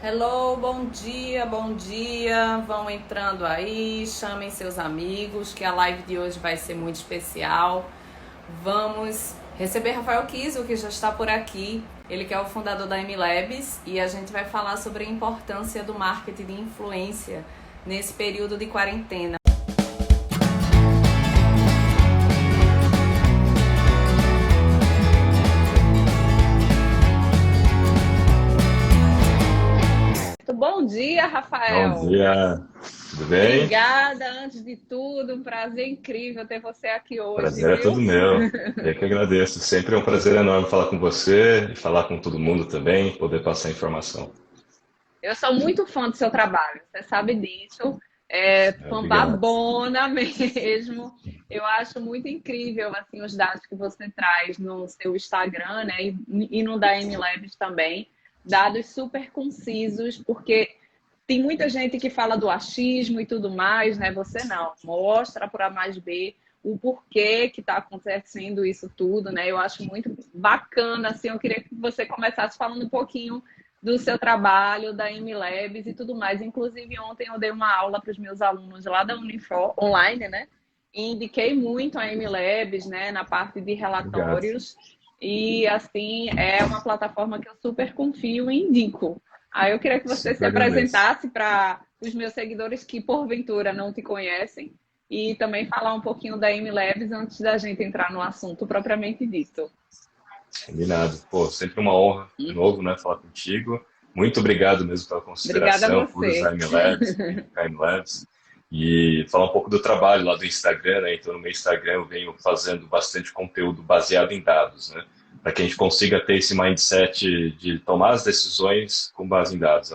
Hello, bom dia, bom dia. Vão entrando aí, chamem seus amigos, que a live de hoje vai ser muito especial. Vamos receber Rafael Kiso, que já está por aqui. Ele que é o fundador da MLabs e a gente vai falar sobre a importância do marketing de influência nesse período de quarentena. Bom dia, Bom Rafael. dia, tudo bem? Obrigada, antes de tudo. Um prazer incrível ter você aqui hoje, Prazer é todo viu? meu. Eu que agradeço. Sempre é um prazer enorme falar com você e falar com todo mundo também, poder passar informação. Eu sou muito fã do seu trabalho, você sabe disso. Fã Obrigado. babona mesmo. Eu acho muito incrível assim os dados que você traz no seu Instagram, né? E no da MLabs também. Dados super concisos, porque tem muita gente que fala do achismo e tudo mais, né? Você não. Mostra por A mais B o porquê que está acontecendo isso tudo, né? Eu acho muito bacana, assim. Eu queria que você começasse falando um pouquinho do seu trabalho, da MLabs e tudo mais. Inclusive, ontem eu dei uma aula para os meus alunos lá da Unifor, online, né? E indiquei muito a MLabs, né, na parte de Obrigado. relatórios. E, assim, é uma plataforma que eu super confio e indico. Aí eu queria que você se Super agradeço. apresentasse para os meus seguidores que, porventura, não te conhecem e também falar um pouquinho da MLabs antes da gente entrar no assunto propriamente dito. Combinado. Pô, sempre uma honra, de novo, né, falar contigo. Muito obrigado mesmo pela Obrigada a consideração, por usar a você. MLabs, indicar a MLabs. E falar um pouco do trabalho lá do Instagram, né? Então, no meu Instagram eu venho fazendo bastante conteúdo baseado em dados, né? Para que a gente consiga ter esse mindset de tomar as decisões com base em dados.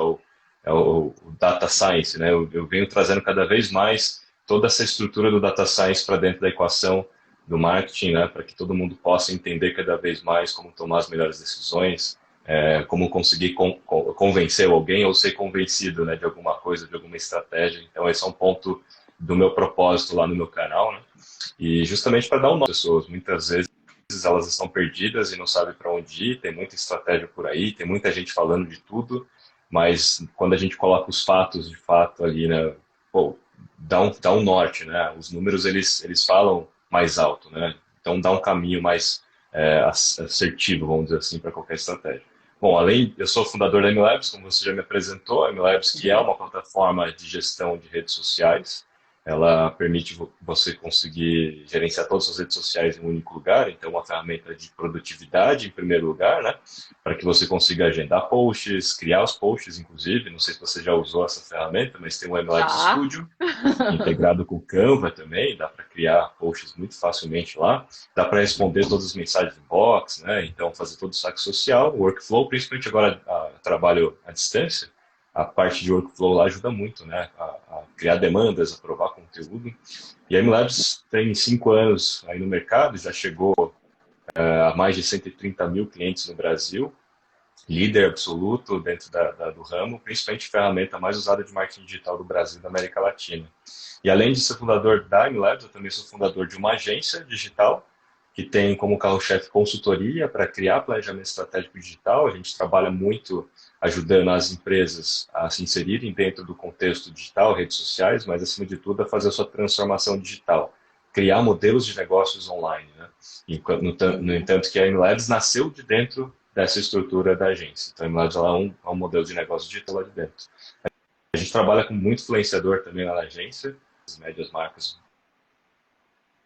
É o data science, né? Eu venho trazendo cada vez mais toda essa estrutura do data science para dentro da equação do marketing, né, para que todo mundo possa entender cada vez mais como tomar as melhores decisões, como conseguir convencer alguém ou ser convencido, né, de alguma coisa, de alguma estratégia. Então, esse é um ponto do meu propósito lá no meu canal, né, e justamente para dar um nome às pessoas. Muitas vezes elas estão perdidas e não sabem para onde ir, tem muita estratégia por aí, tem muita gente falando de tudo, mas quando a gente coloca os fatos de fato ali, né, pô, dá um norte, né? Os números eles falam mais alto, né? Então dá um caminho mais assertivo, vamos dizer assim, para qualquer estratégia. Bom, eu sou fundador da MLabs, como você já me apresentou, a MLabs que é uma plataforma de gestão de redes sociais. Ela permite você conseguir gerenciar todas as redes sociais em um único lugar, então uma ferramenta de produtividade em primeiro lugar, né? Para que você consiga agendar posts, criar os posts, inclusive. Não sei se você já usou essa ferramenta, mas tem o MLabs Já. Studio, integrado com o Canva também, dá para criar posts muito facilmente lá, dá para responder todas as mensagens do box, né? Então fazer todo o saque social, o workflow, principalmente agora trabalho à distância, a parte de workflow lá ajuda muito, né? A criar demandas, aprovar conteúdo. E a MLabs tem 5 anos aí no mercado, já chegou a mais de 130 mil clientes no Brasil, líder absoluto dentro do ramo, principalmente ferramenta mais usada de marketing digital do Brasil e da América Latina. E além de ser fundador da MLabs, eu também sou fundador de uma agência digital que tem como carro-chefe consultoria para criar planejamento estratégico digital. A gente trabalha muito ajudando as empresas a se inserirem dentro do contexto digital, redes sociais, mas acima de tudo a fazer a sua transformação digital, criar modelos de negócios online, né? No Uhum. entanto que a MLabs nasceu de dentro dessa estrutura da agência. Então a MLabs é um modelo de negócio digital lá de dentro. A gente trabalha com muito influenciador também lá na agência, as médias marcas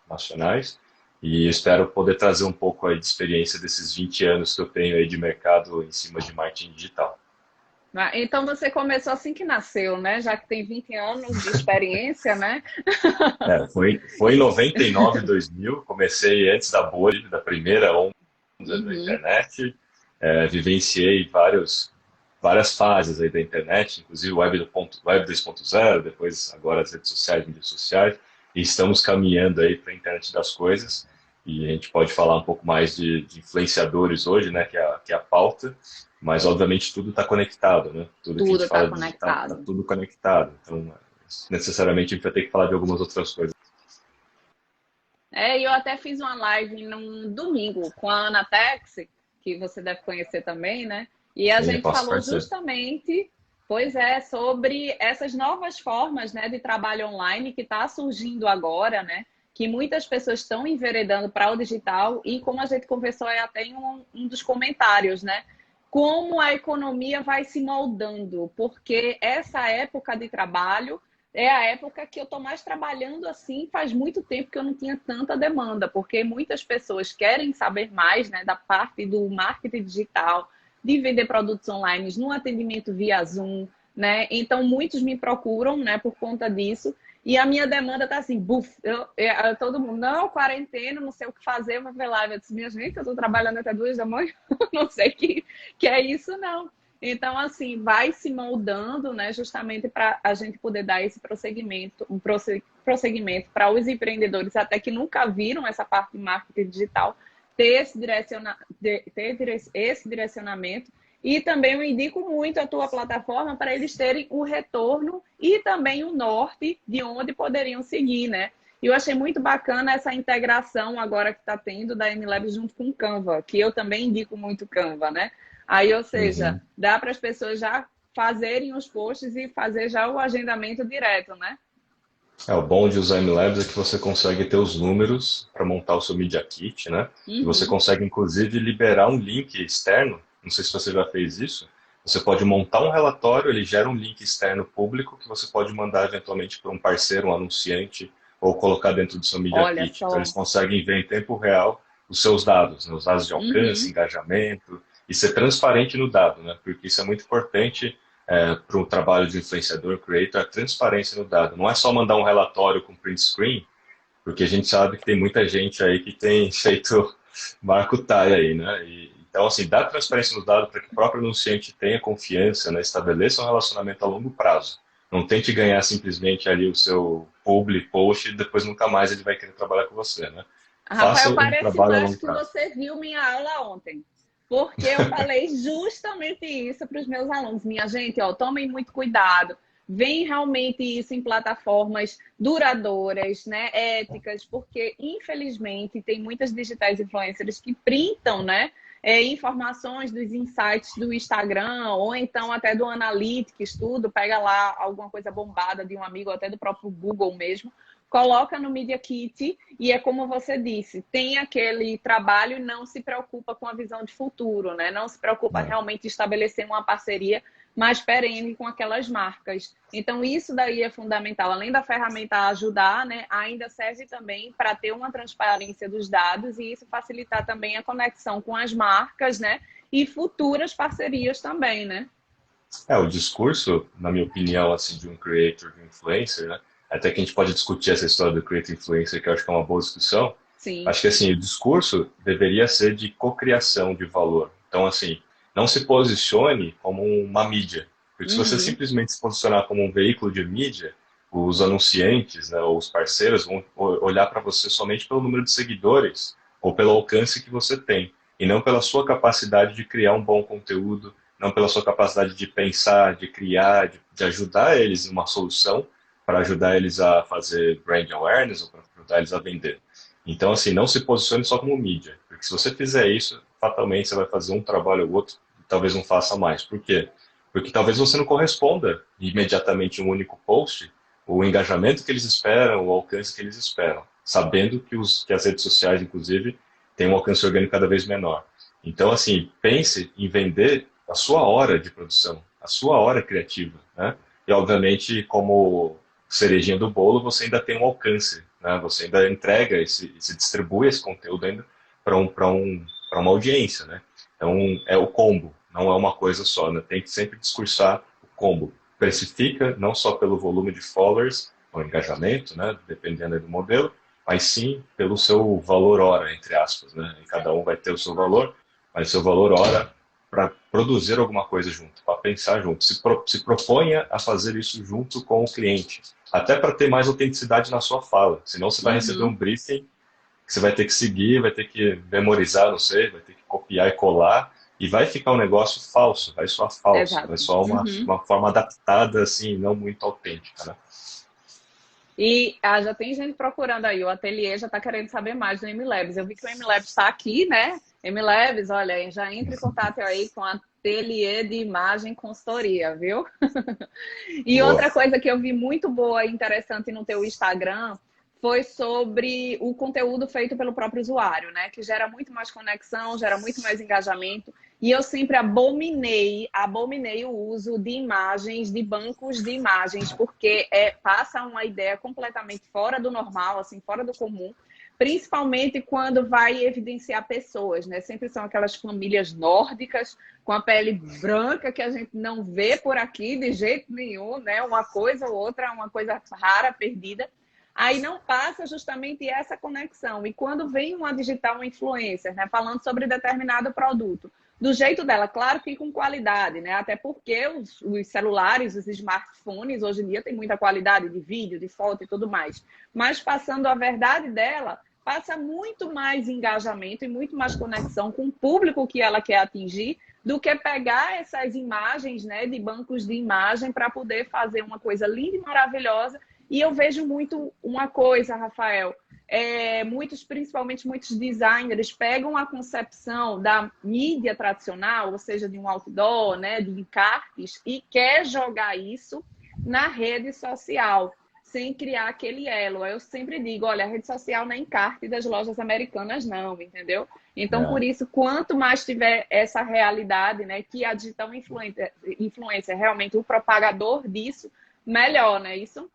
nacionais, e espero poder trazer um pouco aí de experiência desses 20 anos que eu tenho aí de mercado em cima de marketing digital. Então você começou assim que nasceu, né? Já que tem 20 anos de experiência, né? Foi em 99, 2000, comecei antes da bolha, da primeira onda da Uhum. internet, vivenciei várias fases aí da internet, inclusive Web 2.0, depois agora as redes sociais, mídias sociais, e estamos caminhando aí para a internet das coisas, e a gente pode falar um pouco mais de influenciadores hoje, né, que é a pauta, mas obviamente tudo está conectado, né? Tudo que a Tudo gente está fala digital está conectado. tudo conectado, então necessariamente a gente vai ter que falar de algumas outras coisas. Eu até fiz uma live num domingo com a Ana Tex, que você deve conhecer também, né? E a Sim, eu gente posso falou parecer. justamente Pois é, sobre essas novas formas, né, de trabalho online que está surgindo agora, né, que muitas pessoas estão enveredando para o digital e como a gente conversou aí até em um dos comentários, né, como a economia vai se moldando, porque essa época de trabalho é a época que eu estou mais trabalhando assim, faz muito tempo que eu não tinha tanta demanda, porque muitas pessoas querem saber mais, né, da parte do marketing digital, de vender produtos online no atendimento via Zoom, né? Então, muitos me procuram, né, por conta disso. E a minha demanda tá assim, buf, todo mundo, não, quarentena, não sei o que fazer, eu vou ver lá. Eu disse, minha gente, eu tô trabalhando até 2 da manhã, não sei que é isso, não. Então, assim, vai se moldando, né, justamente para a gente poder dar esse prosseguimento, prosseguimento para os empreendedores, até que nunca viram essa parte de marketing digital, ter esse direcionamento. E também eu indico muito a tua plataforma para eles terem o retorno e também o norte de onde poderiam seguir, né? E eu achei muito bacana essa integração agora que está tendo da MLabs junto com o Canva, que eu também indico muito Canva, né? Aí, ou seja, dá para as pessoas já fazerem os posts e fazer já o agendamento direto, né? O bom de usar MLabs é que você consegue ter os números para montar o seu Media Kit, né? E você Uhum. consegue, inclusive, liberar um link externo. Não sei se você já fez isso. Você pode montar um relatório, ele gera um link externo público que você pode mandar eventualmente para um parceiro, um anunciante, ou colocar dentro do seu Media Olha Kit. Então, eles só. conseguem ver em tempo real os seus dados, né? Os dados de alcance, Uhum. engajamento, e ser transparente no dado, né? Porque isso é muito importante para o trabalho de influenciador, creator, a transparência no dado. Não é só mandar um relatório com print screen, porque a gente sabe que tem muita gente aí que tem feito marco tie aí, né? Então, assim, dá transparência no dado para que o próprio anunciante tenha confiança, né? Estabeleça um relacionamento a longo prazo. Não tente ganhar simplesmente ali o seu public post e depois nunca mais ele vai querer trabalhar com você, né? Faça Rafael, um parece trabalho a mais longo que prazo. você viu minha aula ontem. Porque eu falei justamente isso para os meus alunos. Minha gente, ó, tomem muito cuidado. Vem realmente isso em plataformas duradouras, né, éticas, porque infelizmente tem muitas digitais influencers que printam, né, informações dos insights do Instagram ou então até do Analytics, tudo, pega lá alguma coisa bombada de um amigo, até do próprio Google mesmo, coloca no Media Kit e é como você disse, tem aquele trabalho e não se preocupa com a visão de futuro, né? Não se preocupa Né? realmente em estabelecer uma parceria mais perene com aquelas marcas. Então, isso daí é fundamental. Além da ferramenta ajudar, né, ainda serve também para ter uma transparência dos dados e isso facilitar também a conexão com as marcas, né? E futuras parcerias também, né? O discurso, na minha opinião, assim, de um creator, de um influencer, né? Até que a gente pode discutir essa história do creator influencer, que eu acho que é uma boa discussão. Sim. Acho que, assim, o discurso deveria ser de cocriação de valor. Então, assim, não se posicione como uma mídia. Porque se você Uhum. simplesmente se posicionar como um veículo de mídia, os anunciantes, né, ou os parceiros vão olhar para você somente pelo número de seguidores ou pelo alcance que você tem, e não pela sua capacidade de criar um bom conteúdo, não pela sua capacidade de pensar, de criar, de ajudar eles em uma solução para ajudar eles a fazer brand awareness ou para ajudar eles a vender. Então, assim, não se posicione só como mídia, porque se você fizer isso, fatalmente você vai fazer um trabalho ou outro e talvez não faça mais. Por quê? Porque talvez você não corresponda imediatamente em um único post o engajamento que eles esperam, o alcance que eles esperam, sabendo que as redes sociais, inclusive, têm um alcance orgânico cada vez menor. Então, assim, pense em vender a sua hora de produção, a sua hora criativa, né? E, obviamente, como cerejinha do bolo, você ainda tem um alcance, né? Você ainda entrega, se distribui esse conteúdo ainda para uma audiência, né? Então, é o combo, não é uma coisa só, né? Tem que sempre discursar o combo. Precifica não só pelo volume de followers, ou engajamento, né? Dependendo do modelo, mas sim pelo seu valor hora, entre aspas, né? E cada um vai ter o seu valor, mas o seu valor hora para produzir alguma coisa junto, para pensar junto. Se proponha a fazer isso junto com o cliente, até para ter mais autenticidade na sua fala. Senão você vai receber um Uhum. briefing que você vai ter que seguir, vai ter que memorizar, não sei, vai ter que copiar e colar, e vai ficar um negócio falso, vai soar falso, vai Exato. soar Uhum. uma forma adaptada, assim, não muito autêntica, né? E já tem gente procurando aí, o ateliê já está querendo saber mais do MLabs. Eu vi que o MLabs está aqui, né? MLabs, olha, já entre em contato aí com a ateliê de imagem consultoria, viu? E Boa. outra coisa que eu vi muito boa e interessante no teu Instagram foi sobre o conteúdo feito pelo próprio usuário, né? Que gera muito mais conexão, gera muito mais engajamento. E eu sempre abominei o uso de imagens, de bancos de imagens, porque passa uma ideia completamente fora do normal, assim, fora do comum, principalmente quando vai evidenciar pessoas, né? Sempre são aquelas famílias nórdicas com a pele branca que a gente não vê por aqui de jeito nenhum, né? Uma coisa ou outra, uma coisa rara, perdida. Aí não passa justamente essa conexão. E quando vem uma digital influencer, né, falando sobre determinado produto, do jeito dela, claro que com qualidade, né? Até porque os celulares, os smartphones, hoje em dia tem muita qualidade de vídeo, de foto e tudo mais. Mas passando a verdade dela, passa muito mais engajamento e muito mais conexão com o público que ela quer atingir do que pegar essas imagens, né, de bancos de imagem para poder fazer uma coisa linda e maravilhosa. E eu vejo muito uma coisa, Rafael, principalmente muitos designers pegam a concepção da mídia tradicional, ou seja, de um outdoor, né, de encartes, e quer jogar isso na rede social, sem criar aquele elo. Eu sempre digo, olha, a rede social não é encarte das lojas americanas, não, entendeu? Então, por isso, quanto mais tiver essa realidade, né, que a digital influencer é realmente o propagador disso, melhor, né? Isso?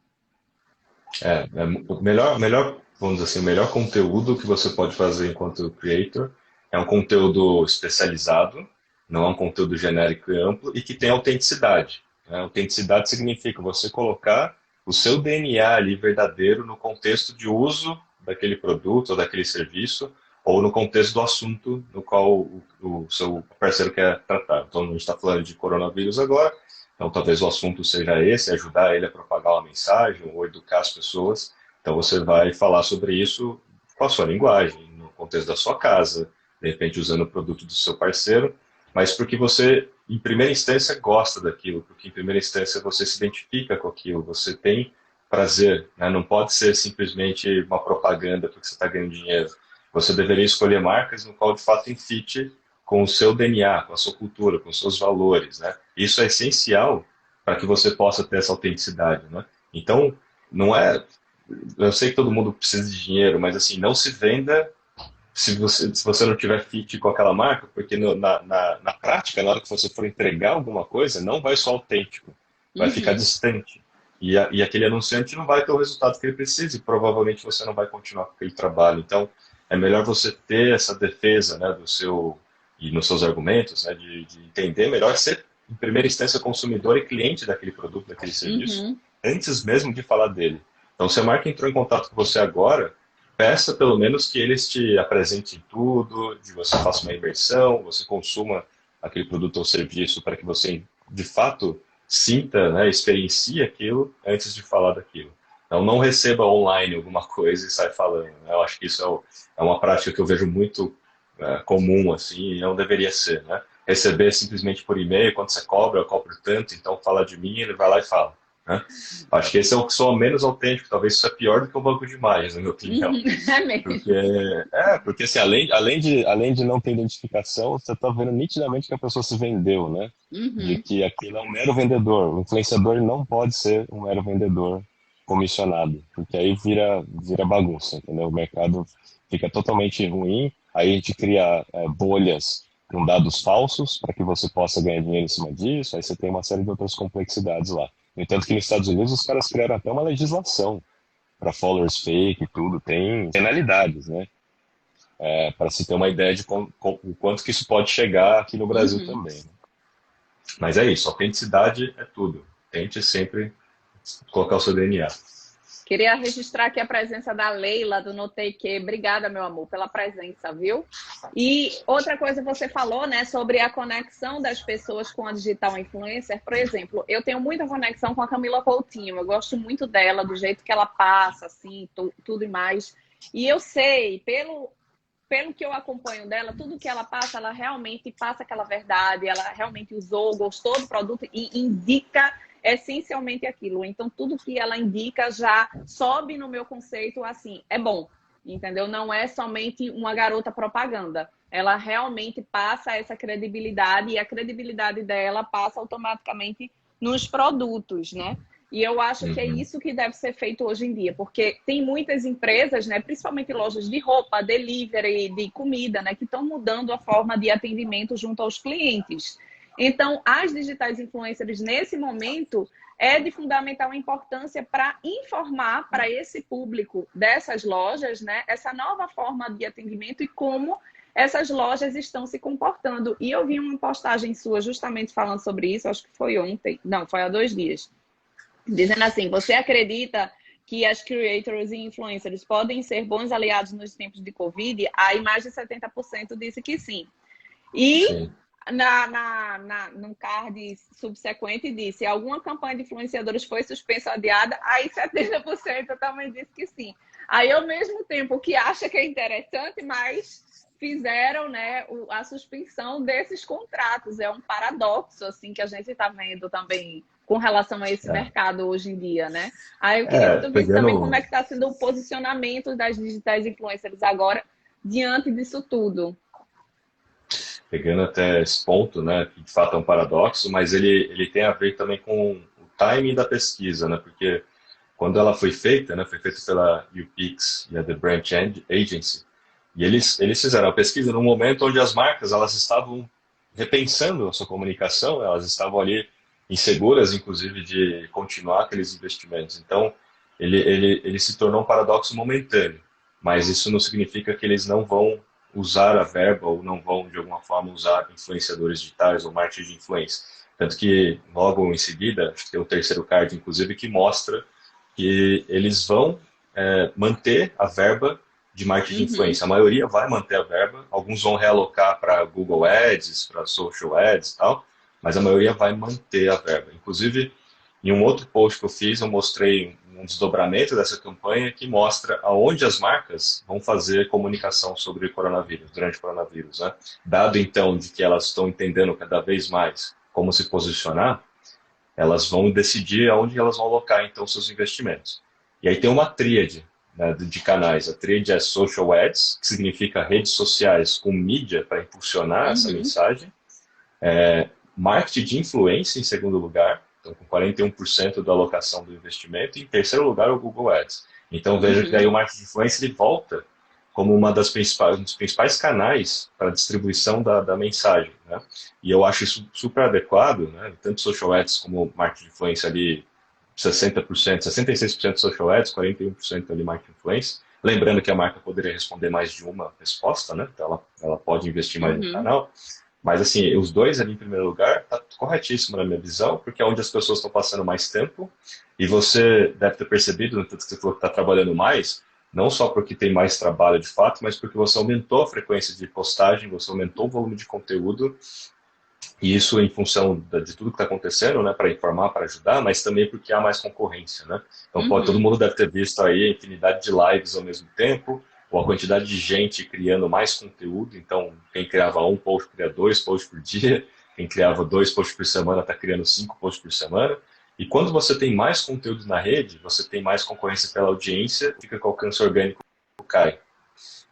O melhor, vamos dizer assim, o melhor conteúdo que você pode fazer enquanto creator é um conteúdo especializado, não é um conteúdo genérico e amplo e que tem autenticidade, né? Autenticidade significa você colocar o seu DNA ali verdadeiro no contexto de uso daquele produto ou daquele serviço ou no contexto do assunto no qual o seu parceiro quer tratar. Então, a gente está falando de coronavírus agora, então talvez o assunto seja esse, ajudar ele a propagar uma mensagem ou educar as pessoas. Então, você vai falar sobre isso com a sua linguagem, no contexto da sua casa, de repente usando o produto do seu parceiro, mas porque você, em primeira instância, gosta daquilo, porque em primeira instância você se identifica com aquilo, você tem prazer, né? Não pode ser simplesmente uma propaganda porque você está ganhando dinheiro. Você deveria escolher marcas no qual de fato tem fit com o seu DNA, com a sua cultura, com os seus valores, né? Isso é essencial para que você possa ter essa autenticidade, né? Então, não é... Eu sei que todo mundo precisa de dinheiro, mas assim, não se venda se você não tiver fit com aquela marca, porque na prática, na hora que você for entregar alguma coisa, não vai ser autêntico, vai ficar distante. E aquele anunciante não vai ter o resultado que ele precisa e provavelmente você não vai continuar com aquele trabalho. Então, é melhor você ter essa defesa, né, do seu e nos seus argumentos, né, de entender melhor ser, em primeira instância, consumidor e cliente daquele produto, daquele serviço, antes mesmo de falar dele. Então, se a marca entrou em contato com você agora, peça pelo menos que eles te apresentem tudo, de você faça uma imersão, você consuma aquele produto ou serviço para que você, de fato, sinta, né, experiencie aquilo antes de falar daquilo. Então, não receba online alguma coisa e sai falando, né? Eu acho que isso é uma prática que eu vejo muito comum, assim, e não deveria ser, né? Receber simplesmente por e-mail, quando você cobra, eu cobro tanto, então fala de mim, ele vai lá e fala, né? Acho que esse é o que soa menos autêntico, talvez isso é pior do que o banco de imagens, na minha opinião. É mesmo. Porque assim, além de não ter identificação, você está vendo nitidamente que a pessoa se vendeu, né? De que aquilo é um mero vendedor. O influenciador não pode ser um mero vendedor comissionado, porque aí vira bagunça, entendeu? O mercado fica totalmente ruim, aí a gente cria bolhas com dados falsos para que você possa ganhar dinheiro em cima disso, aí você tem uma série de outras complexidades lá. No entanto que nos Estados Unidos os caras criaram até uma legislação para followers fake e tudo, tem penalidades, né? Para se ter uma ideia de o quanto que isso pode chegar aqui no Brasil também. Né? Mas é isso, autenticidade é tudo. Tente sempre colocar o seu DNA. Queria registrar aqui a presença da Leila, do Notei Que. Obrigada, meu amor, pela presença, viu? E outra coisa você falou, né, sobre a conexão das pessoas com a digital influencer. Por exemplo, eu tenho muita conexão com a Camila Coutinho. Eu gosto muito dela, do jeito que ela passa, assim, tudo e mais. E eu sei, pelo que eu acompanho dela, tudo que ela passa, ela realmente passa aquela verdade, ela realmente usou, gostou do produto e indica essencialmente aquilo. Então, tudo que ela indica já sobe no meu conceito assim, é bom. entendeu? Não é somente uma garota propaganda. Ela realmente passa essa credibilidade e a credibilidade dela passa automaticamente nos produtos, né? E eu acho que é isso que deve ser feito hoje em dia, porque tem muitas empresas, né, principalmente lojas de roupa, delivery, de comida, né, que estão mudando a forma de atendimento junto aos clientes. Então, as digitais influencers, nesse momento, é de fundamental importância para informar para esse público dessas lojas, né, essa nova forma de atendimento e como essas lojas estão se comportando. E eu vi uma postagem sua justamente falando sobre isso, acho que foi ontem, não, foi há 2 dias, dizendo assim, você acredita que as creators e influencers podem ser bons aliados nos tempos de Covid? Aí mais de 70% disse que sim. E Sim. no card subsequente disse, alguma campanha de influenciadores foi suspensa ou adiada? Aí 70% também disse que sim. Aí, ao mesmo tempo que acha que é interessante, mas fizeram, né, a suspensão desses contratos. É um paradoxo assim que a gente está vendo também com relação a esse mercado hoje em dia, né? Aí eu queria que tu visse também como é que está sendo o posicionamento das digitais influencers agora diante disso tudo. Pegando até esse ponto, né, que de fato é um paradoxo, mas ele tem a ver também com o timing da pesquisa, né, porque quando ela foi feita, né, foi feita pela UPix e a The Branch Agency, e eles fizeram a pesquisa num momento onde as marcas elas estavam repensando a sua comunicação, elas estavam ali inseguras, inclusive, de continuar aqueles investimentos. Então, ele se tornou um paradoxo momentâneo, mas isso não significa que eles não vão usar a verba ou não vão, de alguma forma, usar influenciadores digitais ou marketing de influência. Tanto que, logo em seguida, acho que tem o terceiro card, inclusive, que mostra que eles vão manter a verba de marketing de influência. A maioria vai manter a verba, alguns vão realocar para Google Ads, para Social Ads e tal, mas a maioria vai manter a verba. Inclusive, em um outro post que eu fiz, eu mostrei um desdobramento dessa campanha que mostra aonde as marcas vão fazer comunicação sobre o coronavírus, durante o coronavírus, né? Dado, então, de que elas estão entendendo cada vez mais como se posicionar, elas vão decidir aonde elas vão alocar, então, seus investimentos. E aí tem uma tríade, né, de canais. A tríade é Social Ads, que significa redes sociais com mídia para impulsionar essa mensagem. Marketing de influência, em segundo lugar, então com 41% da alocação do investimento. E em terceiro lugar, o Google Ads. Então veja que aí o marketing de influência ele volta como um dos principais canais para a distribuição da mensagem, né? E eu acho isso super adequado, né? Tanto social ads como marketing de influência ali, 60%, 66% social ads, 41% ali marketing de influência. Lembrando que a marca poderia responder mais de uma resposta, né? Então ela pode investir mais no canal. Mas assim, os dois ali em primeiro lugar, tá corretíssimo na minha visão, porque é onde as pessoas estão passando mais tempo, e você deve ter percebido, no tanto que você falou que está trabalhando mais, não só porque tem mais trabalho de fato, mas porque você aumentou a frequência de postagem, você aumentou o volume de conteúdo, e isso em função de tudo que está acontecendo, né, para informar, para ajudar, mas também porque há mais concorrência, né? Então, todo mundo deve ter visto aí a infinidade de lives ao mesmo tempo, ou a quantidade de gente criando mais conteúdo. Então, quem criava um post cria 2 posts por dia, quem criava 2 posts por semana está criando 5 posts por semana. E quando você tem mais conteúdo na rede, você tem mais concorrência pela audiência, fica que o alcance orgânico cai.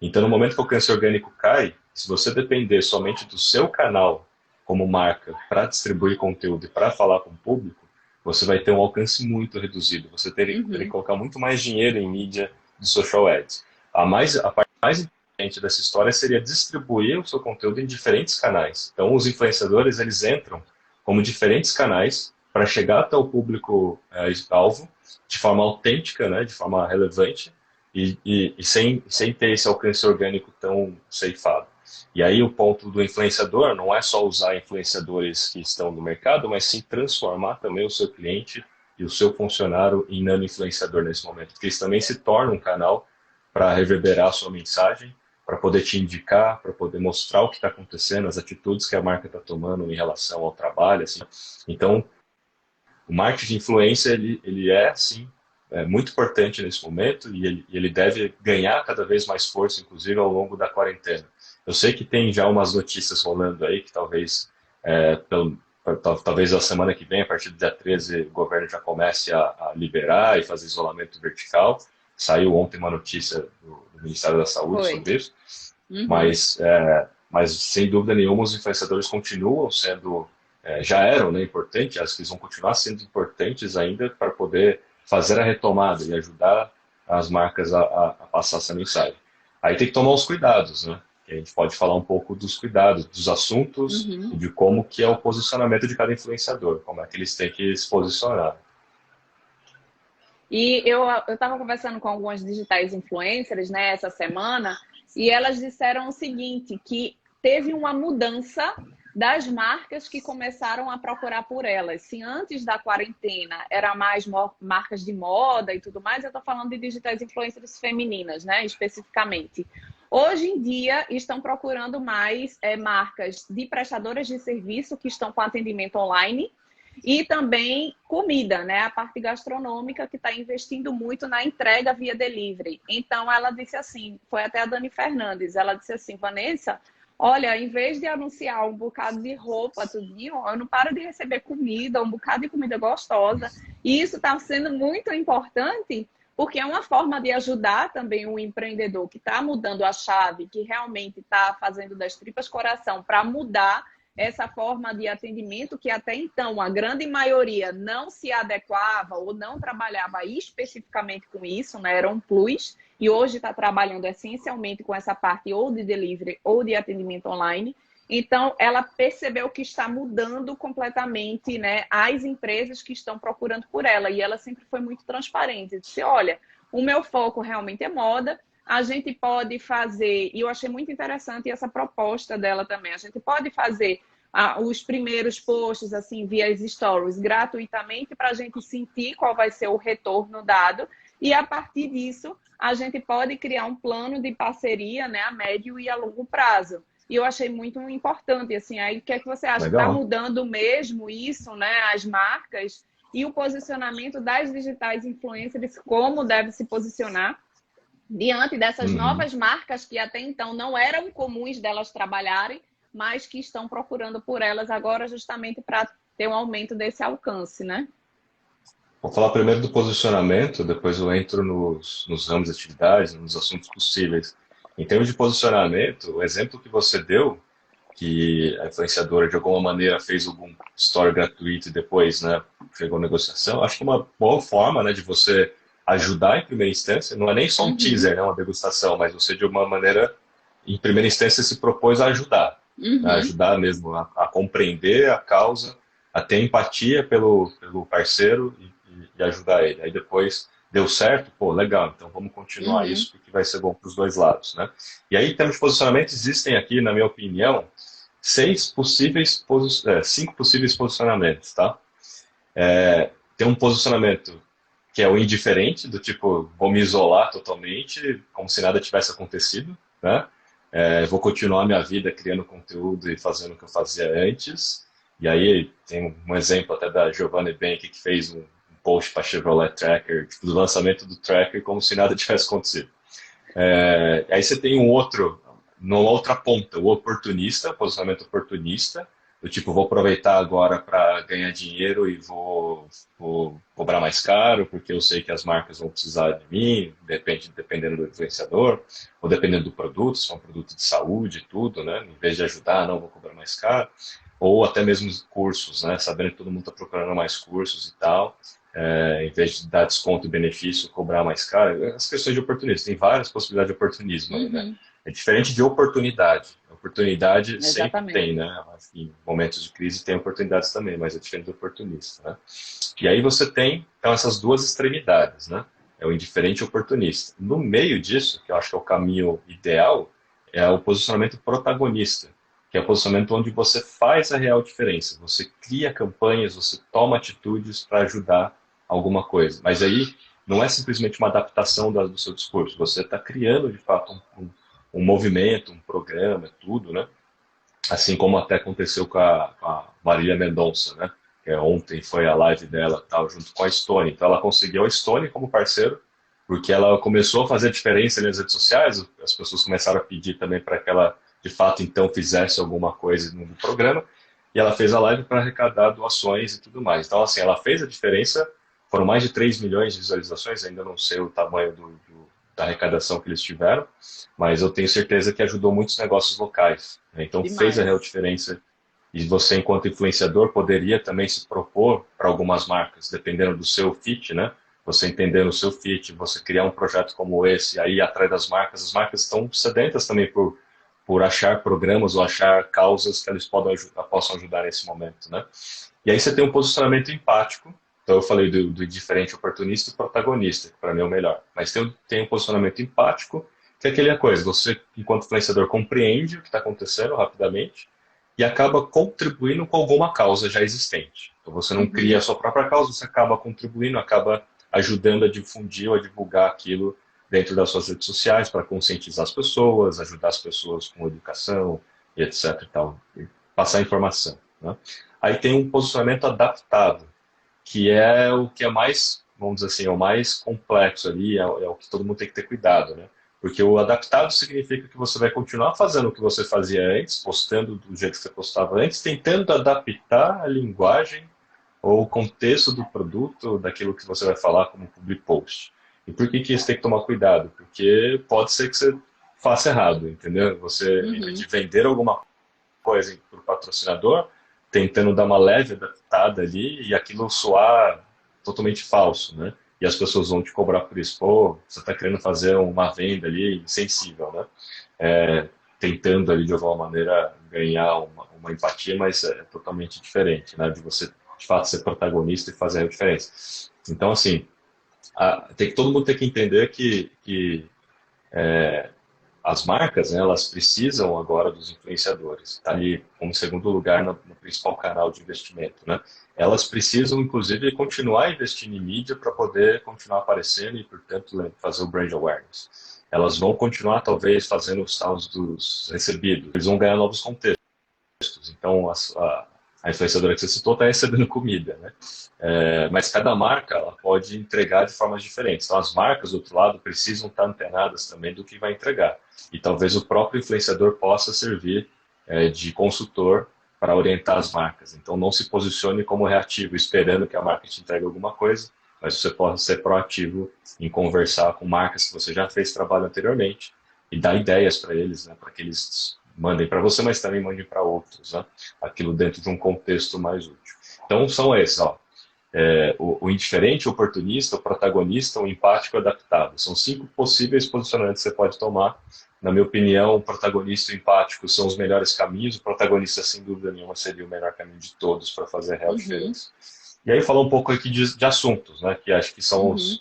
Então, no momento que o alcance orgânico cai, se você depender somente do seu canal como marca para distribuir conteúdo e para falar com o público, você vai ter um alcance muito reduzido. Você teria que colocar muito mais dinheiro em mídia de social ads. A parte mais importante dessa história seria distribuir o seu conteúdo em diferentes canais. Então, os influenciadores eles entram como diferentes canais para chegar até o público alvo de forma autêntica, né, de forma relevante e sem ter esse alcance orgânico tão ceifado. E aí o ponto do influenciador não é só usar influenciadores que estão no mercado, mas sim transformar também o seu cliente e o seu funcionário em nano-influenciador nesse momento, porque isso também se torna um canal para reverberar a sua mensagem, para poder te indicar, para poder mostrar o que está acontecendo, as atitudes que a marca está tomando em relação ao trabalho. Assim. Então, o marketing de influência, ele é, sim, muito importante nesse momento e ele deve ganhar cada vez mais força, inclusive ao longo da quarentena. Eu sei que tem já umas notícias rolando aí que talvez, talvez a semana que vem, a partir do dia 13, o governo já comece a liberar e fazer isolamento vertical, Saiu ontem uma notícia do Ministério da Saúde Foi. sobre isso, Uhum. mas sem dúvida nenhuma os influenciadores continuam sendo, já eram, né, importantes, acho que eles vão continuar sendo importantes ainda para poder fazer a retomada e ajudar as marcas a passar essa mensagem. Aí tem que tomar os cuidados, né? A gente pode falar um pouco dos cuidados, dos assuntos e Uhum. de como que é o posicionamento de cada influenciador, como é que eles têm que se posicionar. E eu estava conversando com algumas digitais influencers, né, essa semana, e elas disseram o seguinte, que teve uma mudança das marcas que começaram a procurar por elas. Se antes da quarentena era mais marcas de moda e tudo mais, eu estou falando de digitais influencers femininas, né, especificamente. Hoje em dia estão procurando mais marcas de prestadoras de serviço que estão com atendimento online e também comida, né? A parte gastronômica que está investindo muito na entrega via delivery. Então ela disse assim, foi até a Dani Fernandes, ela disse assim, Vanessa, olha, em vez de anunciar um bocado de roupa, tudinho, eu não paro de receber comida, um bocado de comida gostosa. E isso está sendo muito importante, porque é uma forma de ajudar também o empreendedor que está mudando a chave, que realmente está fazendo das tripas coração para mudar essa forma de atendimento que até então a grande maioria não se adequava ou não trabalhava especificamente com isso, né? Era um plus, e hoje está trabalhando essencialmente com essa parte ou de delivery ou de atendimento online. Então, ela percebeu que está mudando completamente, né, as empresas que estão procurando por ela, e ela sempre foi muito transparente. Disse, olha, o meu foco realmente é moda, a gente pode fazer, e eu achei muito interessante essa proposta dela também, a gente pode fazer os primeiros posts assim via as stories gratuitamente para a gente sentir qual vai ser o retorno dado, e a partir disso a gente pode criar um plano de parceria, né, a médio e a longo prazo. E eu achei muito importante, assim, aí o que é que você acha? Está Legal. mudando mesmo isso, né, as marcas e o posicionamento das digitais influencers, como deve se posicionar diante dessas Uhum. novas marcas que até então não eram comuns delas trabalharem, mas que estão procurando por elas agora justamente para ter um aumento desse alcance, né? Vou falar primeiro do posicionamento, depois eu entro nos ramos de atividades, nos assuntos possíveis. Em termos de posicionamento, o exemplo que você deu, que a influenciadora de alguma maneira fez algum story gratuito e depois, né, chegou a negociação, acho que é uma boa forma, né, de você ajudar em primeira instância, não é nem só um Uhum, teaser, né, uma degustação, mas você de alguma maneira, em primeira instância, se propôs a ajudar, né, uhum, ajudar mesmo a compreender a causa, a ter empatia pelo parceiro e ajudar ele. Aí depois deu certo, pô, legal, então vamos continuar uhum. isso porque vai ser bom para os dois lados, né? E aí, em termos de posicionamento, existem aqui, na minha opinião, cinco possíveis posicionamentos, tá? Tem um posicionamento que é o indiferente, do tipo, vou me isolar totalmente, como se nada tivesse acontecido, né? Vou continuar minha vida criando conteúdo e fazendo o que eu fazia antes. E aí tem um exemplo até da Giovanna Bank que fez um post para Chevrolet Tracker, tipo, do lançamento do Tracker, como se nada tivesse acontecido. Aí você tem um outro, numa outra ponta, o oportunista, posicionamento oportunista, do tipo, vou aproveitar agora para ganhar dinheiro e vou cobrar mais caro, porque eu sei que as marcas vão precisar de mim, dependendo do influenciador, ou dependendo do produto, se é um produto de saúde e tudo, né? Em vez de ajudar, não, vou cobrar mais caro. Ou até mesmo cursos, né? Sabendo que todo mundo está procurando mais cursos e tal, em vez de dar desconto e benefício, cobrar mais caro. As questões de oportunismo, tem várias possibilidades de oportunismo aí, né? Uhum, É diferente de oportunidade. Oportunidade sempre exatamente. tem, né? Em momentos de crise tem oportunidades também, mas é diferente do oportunista, né? E aí você tem, então, essas duas extremidades, né? É o indiferente e o oportunista. No meio disso, que eu acho que é o caminho ideal, é o posicionamento protagonista, que é o posicionamento onde você faz a real diferença. Você cria campanhas, você toma atitudes para ajudar alguma coisa. Mas aí não é simplesmente uma adaptação do seu discurso. Você está criando, de fato, um movimento, um programa, tudo, né? Assim como até aconteceu com a Marília Mendonça, né? Que ontem foi a live dela, tal, junto com a Stone. Então ela conseguiu a Stone como parceiro, porque ela começou a fazer diferença nas redes sociais, as pessoas começaram a pedir também para que ela, de fato, então fizesse alguma coisa no programa, e ela fez a live para arrecadar doações e tudo mais. Então, assim, ela fez a diferença foram mais de 3 milhões de visualizações, ainda não sei o tamanho da arrecadação que eles tiveram, mas eu tenho certeza que ajudou muitos negócios locais, né? Então fez a real Demais. diferença. E você, enquanto influenciador, poderia também se propor para algumas marcas, dependendo do seu fit, né? Você entendendo o seu fit, você criar um projeto como esse, aí atrás das marcas, as marcas estão sedentas também por achar programas ou achar causas que eles possam ajudar nesse momento, né? E aí você tem um posicionamento empático. Então eu falei do diferente oportunista e protagonista, que para mim é o melhor. Mas tem um posicionamento empático, que é aquela coisa, você, enquanto influenciador, compreende o que está acontecendo rapidamente e acaba contribuindo com alguma causa já existente. Então você não cria a Uhum. sua própria causa, você acaba contribuindo, acaba ajudando a difundir ou a divulgar aquilo dentro das suas redes sociais para conscientizar as pessoas, ajudar as pessoas com educação e etc. E tal, e passar informação, né? Aí tem um posicionamento adaptado, que é o que é mais, vamos dizer assim, é o mais complexo ali, é o que todo mundo tem que ter cuidado, né? Porque o adaptado significa que você vai continuar fazendo o que você fazia antes, postando do jeito que você postava antes, tentando adaptar a linguagem ou o contexto do produto, daquilo que você vai falar como public post. E por que isso tem que tomar cuidado? Porque pode ser que você faça errado, entendeu? Você, em vez de Uhum. vender alguma coisa para o patrocinador, tentando dar uma leve adaptada ali e aquilo soar totalmente falso, né? E as pessoas vão te cobrar por isso. Pô, você está querendo fazer uma venda ali insensível, né? Tentando ali de alguma maneira ganhar uma empatia, mas é totalmente diferente, né? De você de fato ser protagonista e fazer a diferença. Então, assim, todo mundo tem que entender que as marcas, né, elas precisam agora dos influenciadores. Está ali como segundo lugar no principal canal de investimento, né? Elas precisam, inclusive, continuar investindo em mídia para poder continuar aparecendo e, portanto, fazer o brand awareness. Elas vão continuar, talvez, fazendo os tais dos recebidos. Eles vão ganhar novos contextos. Então, a influenciadora que você citou está recebendo comida, né? Mas cada marca ela pode entregar de formas diferentes. Então, as marcas, do outro lado, precisam estar antenadas também do que vai entregar. E talvez o próprio influenciador possa servir de consultor para orientar as marcas. Então, não se posicione como reativo, esperando que a marca te entregue alguma coisa, mas você pode ser proativo em conversar com marcas que você já fez trabalho anteriormente e dar ideias para eles, né, para que eles mandem para você, mas também mandem para outros, né? Aquilo dentro de um contexto mais útil. Então, são esses, ó. O indiferente, o oportunista, o protagonista, o empático e o adaptado. São 5 possíveis posicionamentos que você pode tomar. Na minha opinião, o protagonista e o empático são os melhores caminhos. O protagonista, sem dúvida nenhuma, seria o melhor caminho de todos para fazer a real Uhum. diferença. E aí, falar um pouco aqui de assuntos, né? Que acho que são Uhum.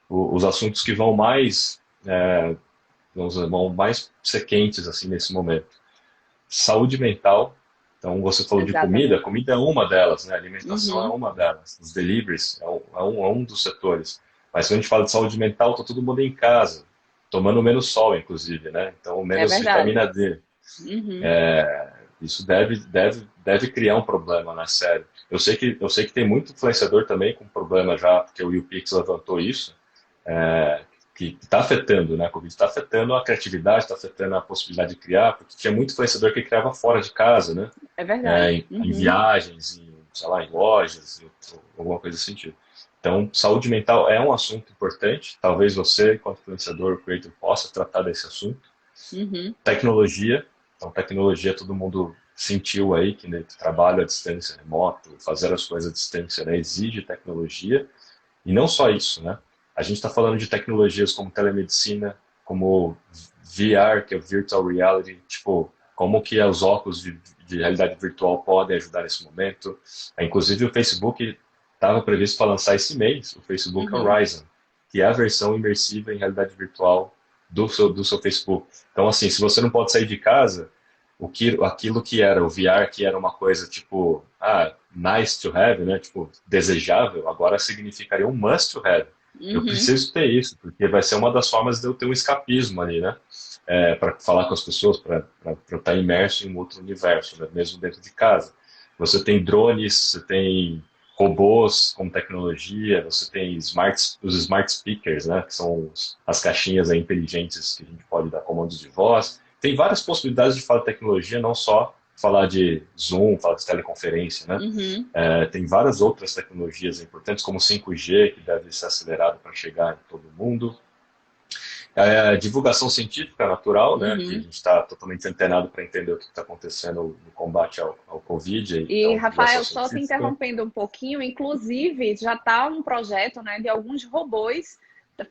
os assuntos que vão mais, vão mais ser quentes assim, nesse momento. Saúde mental. Então, você falou de comida, Exatamente. comida é uma delas, né? Alimentação é Uhum. uma delas. Os deliveries é um dos setores. Mas quando a gente fala de saúde mental, tá todo mundo em casa, tomando menos sol, inclusive, né? Então, É menos verdade. vitamina D. Uhum. Isso deve criar um problema, né? Sério. Eu sei que tem muito influenciador também com problema já, porque o YouPix levantou isso, que está afetando, né? A Covid está afetando a criatividade, está afetando a possibilidade de criar, porque tinha muito influenciador que criava fora de casa, né? É verdade. Em Uhum. viagens, sei lá, em lojas, alguma coisa desse sentido. Então, saúde mental é um assunto importante. Talvez você, enquanto influenciador, creator, possa tratar desse assunto. Uhum. Tecnologia. Então, tecnologia, todo mundo sentiu aí que né, trabalho à distância, remoto, fazer as coisas à distância, né, exige tecnologia. E não só isso, né? A gente está falando de tecnologias como telemedicina, como VR, que é Virtual Reality, tipo, como que os óculos de realidade virtual podem ajudar nesse momento. Inclusive, o Facebook estava previsto para lançar esse mês, o Facebook Uhum. Horizon, que é a versão imersiva em realidade virtual do seu Facebook. Então, assim, se você não pode sair de casa, aquilo que era o VR, que era uma coisa tipo, nice to have, né? Tipo, desejável, agora significaria um must to have. Eu Uhum. preciso ter isso, porque vai ser uma das formas de eu ter um escapismo ali, né? Para falar com as pessoas, para eu estar imerso em um outro universo, né? Mesmo dentro de casa. Você tem drones, você tem robôs com tecnologia, você tem os smart speakers, né? Que são as caixinhas aí inteligentes que a gente pode dar comandos de voz. Tem várias possibilidades de falar de tecnologia, não só falar de Zoom, falar de teleconferência, né? Uhum. Tem várias outras tecnologias importantes, como 5G, que deve ser acelerado para chegar em todo mundo. Divulgação científica natural, né? Que a Uhum. gente está totalmente antenado para entender o que está acontecendo no combate ao Covid, E, então, divulgação Rafael, só te científica. interrompendo um pouquinho, inclusive já está um projeto, né, de alguns robôs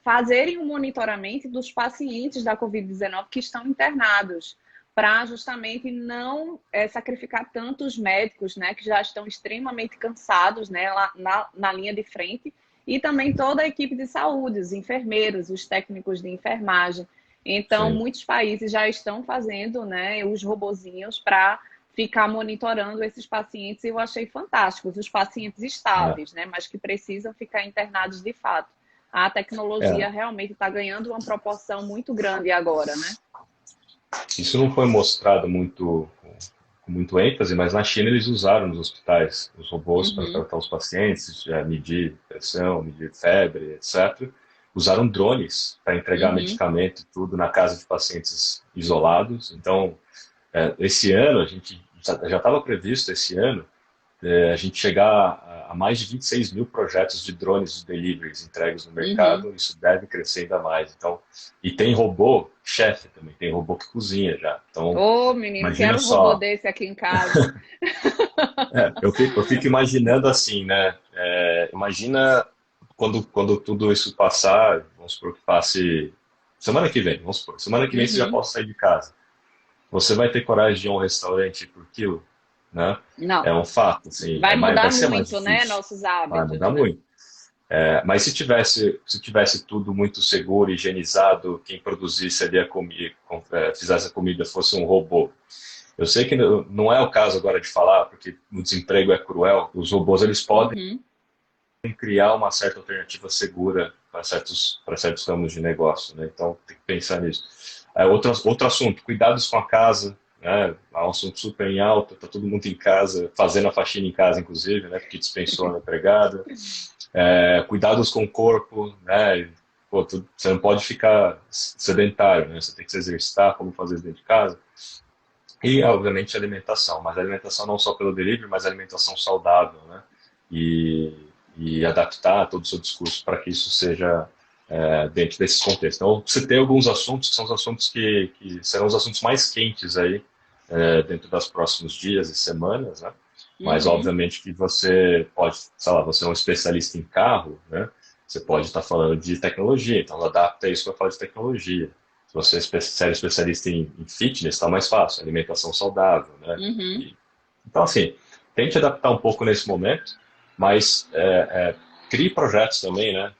fazerem um monitoramento dos pacientes da Covid-19 que estão internados, para justamente não sacrificar tantos médicos, né, que já estão extremamente cansados, né, lá na linha de frente, e também toda a equipe de saúde, os enfermeiros, os técnicos de enfermagem. Então, Sim. muitos países já estão fazendo, né, os robozinhos para ficar monitorando esses pacientes, e eu achei fantásticos, os pacientes É. estáveis, né, mas que precisam ficar internados de fato. A tecnologia É. realmente está ganhando uma proporção muito grande agora, né? Isso não foi mostrado com muito ênfase, mas na China eles usaram nos hospitais os robôs para Uhum, tratar os pacientes, medir pressão, medir febre, etc. Usaram drones para entregar uhum, medicamento e tudo na casa de pacientes isolados. Então, esse ano, a gente já estava previsto esse ano a gente chegar a mais de 26 mil projetos de drones de deliveries entregues no uhum. mercado, isso deve crescer ainda mais. Então, e tem robô chefe também, tem robô que cozinha já. Então, Ô, menino, imagina quero um robô só, desse aqui em casa. eu fico imaginando assim, né? Imagina quando tudo isso passar, vamos supor que passe semana que vem, vamos supor, semana que vem você já Uhum. possa sair de casa. Você vai ter coragem de ir a um restaurante por quilo, né? Não, É um fato, assim, vai vai mudar ser mais muito, né, difícil, nossos vai hábitos, mudar né? muito. Mas se tivesse tudo muito seguro, higienizado, quem produzisse ali a comida, fizesse a comida fosse um robô. Eu sei que não é o caso agora de falar, porque o desemprego é cruel. Os robôs eles podem Uhum. criar uma certa alternativa segura para certos ramos de negócio, né? Então tem que pensar nisso. Outro assunto, cuidados com a casa, né? É um assunto super em alta, tá todo mundo em casa, fazendo a faxina em casa, inclusive, né? Porque dispensou a empregada. Cuidados com o corpo, né? Pô, você não pode ficar sedentário, né? Você tem que se exercitar, como fazer dentro de casa. E, obviamente, alimentação. Mas alimentação não só pelo delivery, mas alimentação saudável, né? E adaptar todo o seu discurso para que isso seja dentro desses contextos. Então, você tem alguns assuntos que são os assuntos que serão os assuntos mais quentes aí dentro dos próximos dias e semanas, né? Mas, Uhum. obviamente, que você pode, sei lá, você é um especialista em carro, né? Você pode estar falando de tecnologia, então adapta isso para falar de tecnologia. Se você é especialista em fitness, está mais fácil, alimentação saudável, né? Uhum. Então, assim, tente adaptar um pouco nesse momento, mas crie projetos também, né?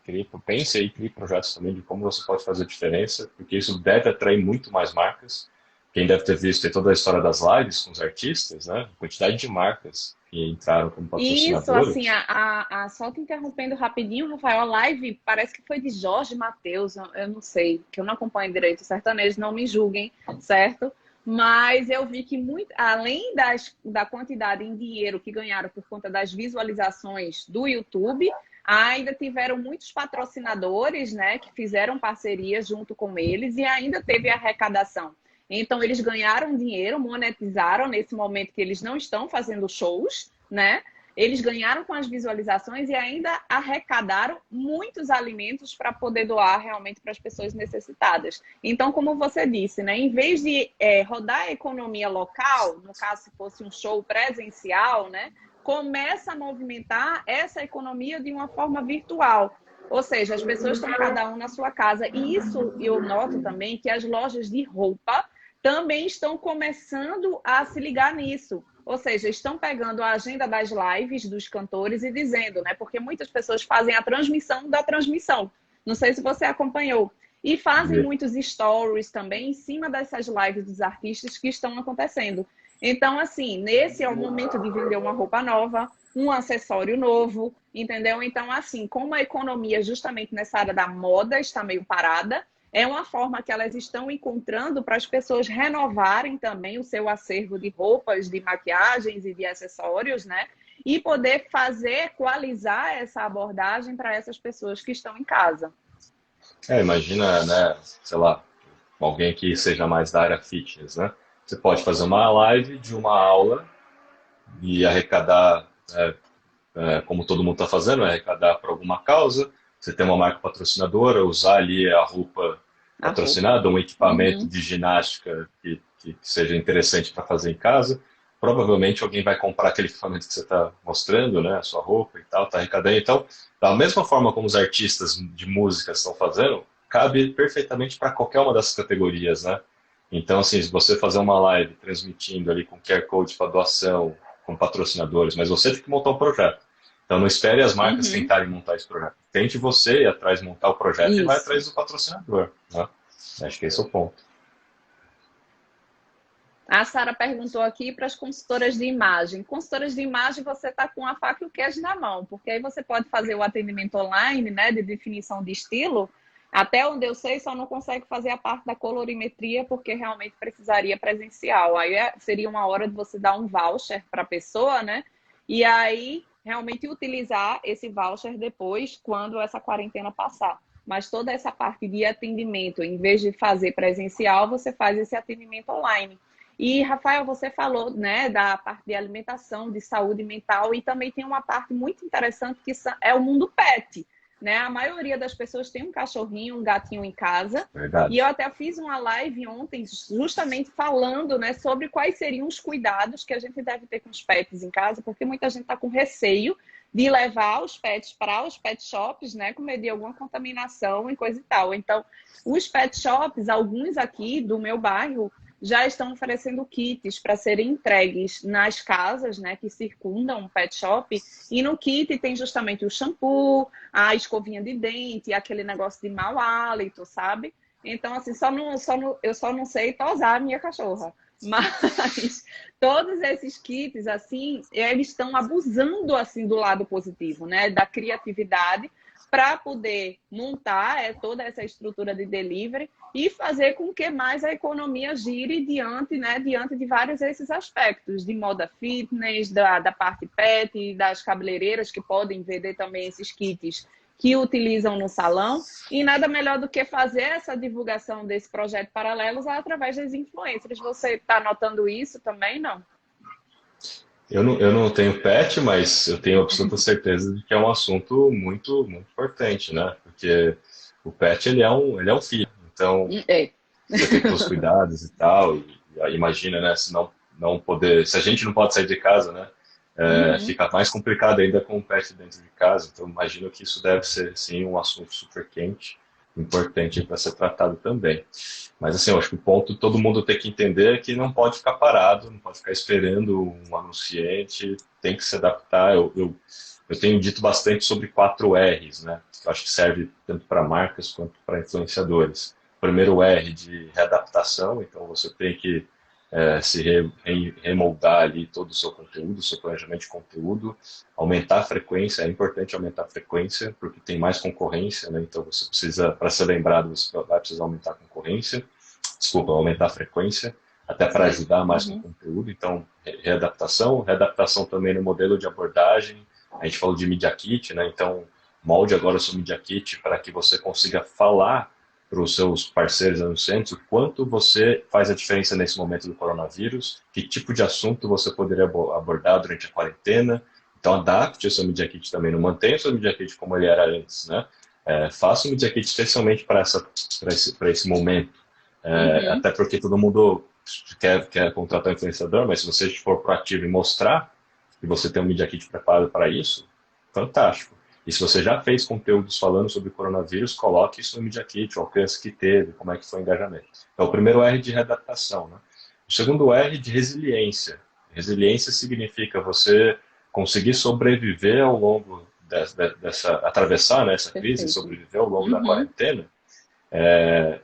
Pense aí, crie projetos também de como você pode fazer diferença, porque isso deve atrair muito mais marcas. Quem deve ter visto aí toda a história das lives com os artistas, né? A quantidade de marcas que entraram como Isso, assim, patrocinadores. só te interrompendo rapidinho, Rafael, a live parece que foi de Jorge Mateus, eu não sei, que eu não acompanho direito o sertanejo, não me julguem, certo? Mas eu vi que, muito, além da quantidade em dinheiro que ganharam por conta das visualizações do YouTube, ainda tiveram muitos patrocinadores, né, que fizeram parcerias junto com eles, e ainda teve arrecadação. Então, eles ganharam dinheiro, monetizaram nesse momento que eles não estão fazendo shows, né? Eles ganharam com as visualizações e ainda arrecadaram muitos alimentos para poder doar realmente para as pessoas necessitadas. Então, como você disse, né, em vez de rodar a economia local, no caso se fosse um show presencial, né, começa a movimentar essa economia de uma forma virtual. Ou seja, as pessoas estão cada um na sua casa. E isso eu noto também que as lojas de roupa também estão começando a se ligar nisso. Ou seja, estão pegando a agenda das lives dos cantores e dizendo, né? Porque muitas pessoas fazem a transmissão da transmissão. Não sei se você acompanhou. E fazem muitos stories também em cima dessas lives dos artistas que estão acontecendo. Então, assim, nesse é o momento de vender uma roupa nova, um acessório novo, entendeu? Então, assim, como a economia justamente nessa área da moda está meio parada, é uma forma que elas estão encontrando para as pessoas renovarem também o seu acervo de roupas, de maquiagens e de acessórios, né? E poder fazer, equalizar essa abordagem para essas pessoas que estão em casa. Imagina, né, sei lá, alguém que seja mais da área fitness, né? Você pode fazer uma live de uma aula e arrecadar, como todo mundo está fazendo, arrecadar para alguma causa. Você tem uma marca patrocinadora, usar ali a roupa A roupa. patrocinada, um equipamento Uhum. de ginástica que seja interessante para fazer em casa. Provavelmente alguém vai comprar aquele equipamento que você está mostrando, né, a sua roupa e tal, está arrecadando. Então, da mesma forma como os artistas de música estão fazendo, cabe perfeitamente para qualquer uma dessas categorias, né? Então, assim, se você fazer uma live transmitindo ali com QR Code para doação, com patrocinadores, mas você tem que montar um projeto. Então, não espere as marcas Uhum. tentarem montar esse projeto. Tente você ir atrás, montar o projeto e vai Isso. atrás do patrocinador, né? Acho que esse é o ponto. A Sara perguntou aqui para as consultoras de imagem. Consultoras de imagem, você está com a faca e o queijo na mão, porque aí você pode fazer o atendimento online, né, de definição de estilo. Até onde eu sei, só não consegue fazer a parte da colorimetria, porque realmente precisaria presencial. Aí seria uma hora de você dar um voucher para a pessoa, né? E aí realmente utilizar esse voucher depois, quando essa quarentena passar. Mas toda essa parte de atendimento, em vez de fazer presencial, você faz esse atendimento online. E, Rafael, você falou, né, da parte de alimentação, de saúde mental, e também tem uma parte muito interessante que é o mundo pet, né? A maioria das pessoas tem um cachorrinho, um gatinho em casa, e Verdade. eu até fiz uma live ontem justamente falando, né, sobre quais seriam os cuidados que a gente deve ter com os pets em casa, porque muita gente está com receio de levar os pets para os pet shops, né, com medo de alguma contaminação e coisa e tal. Então, os pet shops, alguns aqui do meu bairro, já estão oferecendo kits para serem entregues nas casas, né, que circundam um pet shop. E no kit tem justamente o shampoo, a escovinha de dente, aquele negócio de mau hálito, sabe? Então, assim, eu só não sei tosar a minha cachorra. Mas todos esses kits, assim, eles estão abusando, assim, do lado positivo, né? Da criatividade para poder montar toda essa estrutura de delivery e fazer com que mais a economia gire diante, né, diante de vários desses aspectos, de moda fitness, da parte pet, das cabeleireiras que podem vender também esses kits que utilizam no salão, e nada melhor do que fazer essa divulgação desse projeto paralelos através das influencers. Você está notando isso também, não? Eu não tenho pet, mas eu tenho absoluta certeza de que é um assunto muito, muito importante, né? Porque o pet, ele é um filho. Então, É. você tem que ter os cuidados e tal. E aí imagina, né? Se não poder, se a gente não pode sair de casa, né? Uhum. Fica mais complicado ainda com o pet dentro de casa. Então, imagino que isso deve ser, sim, um assunto super quente, importante para ser tratado também. Mas, assim, eu acho que o ponto todo mundo tem que entender é que não pode ficar parado, não pode ficar esperando um anunciante, tem que se adaptar. Eu tenho dito bastante sobre 4 R's, né? Que eu acho que serve tanto para marcas quanto para influenciadores. Primeiro R de readaptação, então você tem que remoldar ali todo o seu conteúdo, o seu planejamento de conteúdo, aumentar a frequência, é importante aumentar a frequência, porque tem mais concorrência, né? Então você precisa, para ser lembrado, você vai precisar aumentar a concorrência, desculpa, aumentar a frequência, até para Sim. ajudar mais com o Uhum. conteúdo. Então, readaptação também no modelo de abordagem, a gente falou de Media Kit, né? Então, molde agora o seu Media Kit para que você consiga falar para os seus parceiros anunciantes o quanto você faz a diferença nesse momento do coronavírus, que tipo de assunto você poderia abordar durante a quarentena. Então, adapte o seu Media Kit também, não mantenha o seu Media Kit como ele era antes, né? Faça o Media Kit especialmente para esse momento. Uhum. Até porque todo mundo quer contratar um influenciador, mas se você for proativo e mostrar que você tem um Media Kit preparado para isso, fantástico. E se você já fez conteúdos falando sobre o coronavírus, coloque isso no Media Kit, o alcance que teve, como é que foi o engajamento. Então, o primeiro R de readaptação, né? O segundo R de resiliência. Resiliência significa você conseguir sobreviver ao longo atravessar, né, essa crise, Perfeito. sobreviver ao longo da Uhum. quarentena,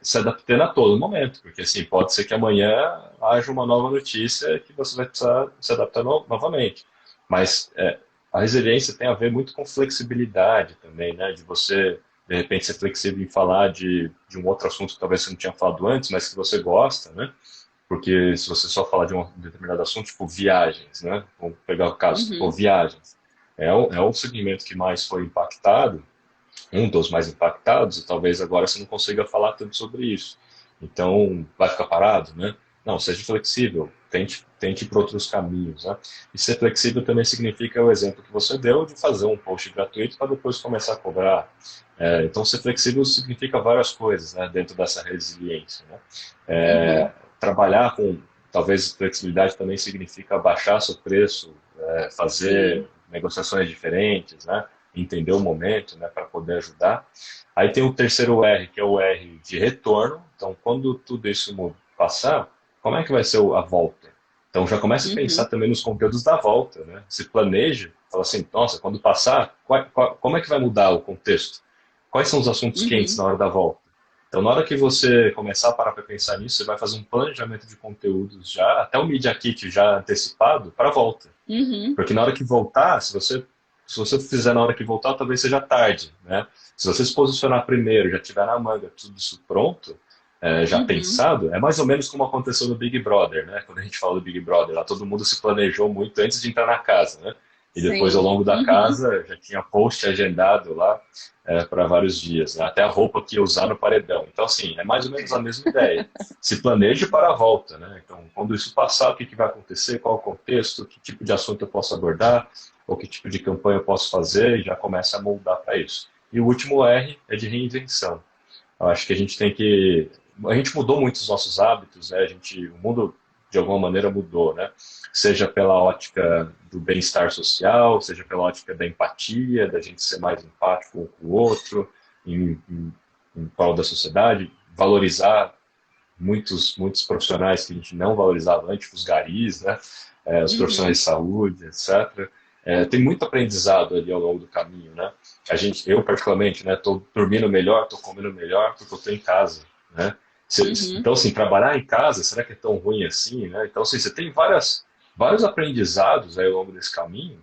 se adaptando a todo momento, porque assim, pode ser que amanhã haja uma nova notícia que você vai precisar se adaptar novamente. Mas a resiliência tem a ver muito com flexibilidade também, né? De você, de repente, ser flexível em falar de um outro assunto que talvez você não tinha falado antes, mas que você gosta, né? Porque se você só falar de um determinado assunto, tipo viagens, né? Vamos pegar o caso, tipo Uhum. viagens. É o segmento que mais foi impactado, um dos mais impactados, e talvez agora você não consiga falar tanto sobre isso. Então, vai ficar parado, né? Não, seja flexível, tente ir por outros caminhos, né? E ser flexível também significa o exemplo que você deu de fazer um post gratuito para depois começar a cobrar. Então, ser flexível significa várias coisas, né, dentro dessa resiliência, né? Uhum, Trabalhar com, talvez, flexibilidade também significa baixar seu preço, fazer sim. negociações diferentes, né? Entender o momento, né, para poder ajudar. Aí tem o terceiro R, que é o R de retorno. Então, quando tudo isso passar, como é que vai ser a volta? Então, já comece a pensar Uhum, também nos conteúdos da volta, né? Se planeje, fala assim, nossa, quando passar, como é que vai mudar o contexto? Quais são os assuntos quentes uhum, na hora da volta? Então, na hora que você começar a parar para pensar nisso, você vai fazer um planejamento de conteúdos já, até o Media Kit já antecipado, para a volta. uhum. Porque na hora que voltar, se você fizer na hora que voltar, talvez seja tarde, né? Se você se posicionar primeiro, já tiver na manga tudo isso pronto, já Uhum. pensado, é mais ou menos como aconteceu no Big Brother, né? Quando a gente fala do Big Brother, lá todo mundo se planejou muito antes de entrar na casa, né? E depois, ao Sim. longo da Uhum. casa, já tinha post agendado lá para vários dias, né? Até a roupa que ia usar no paredão. Então, assim, é mais ou menos a mesma ideia. Se planeje para a volta, né? Então, quando isso passar, o que, que vai acontecer, qual o contexto, que tipo de assunto eu posso abordar, ou que tipo de campanha eu posso fazer, e já começa a moldar para isso. E o último R é de reinvenção. Eu acho que a gente tem que. A gente mudou muito os nossos hábitos, né? O mundo, de alguma maneira, mudou, né? Seja pela ótica do bem-estar social, seja pela ótica da empatia, da gente ser mais empático um com o outro, em prol da sociedade, valorizar muitos profissionais que a gente não valorizava antes, os garis, né? Os profissionais Uhum. de saúde, etc. Tem muito aprendizado ali ao longo do caminho, né? Eu particularmente, né, estou dormindo melhor, estou comendo melhor porque eu estou em casa, né? Uhum. Então, assim, trabalhar em casa, será que é tão ruim assim, né? Então, assim, você tem vários aprendizados aí ao longo desse caminho,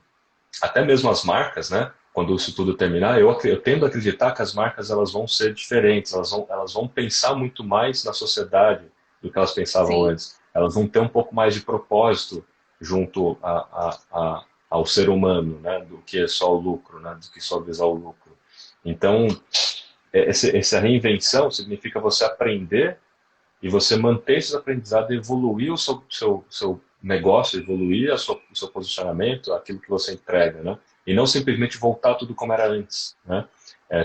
até mesmo as marcas, né? Quando isso tudo terminar, eu tendo a acreditar que as marcas elas vão ser diferentes, elas vão pensar muito mais na sociedade do que elas pensavam Sim. antes. Elas vão ter um pouco mais de propósito junto ao ser humano, né? Do que só o lucro, né? Do que só visar o lucro. Então, essa reinvenção significa você aprender e você manter esses aprendizados, evoluir o seu negócio, evoluir o seu posicionamento, aquilo que você entrega, né? E não simplesmente voltar tudo como era antes, né?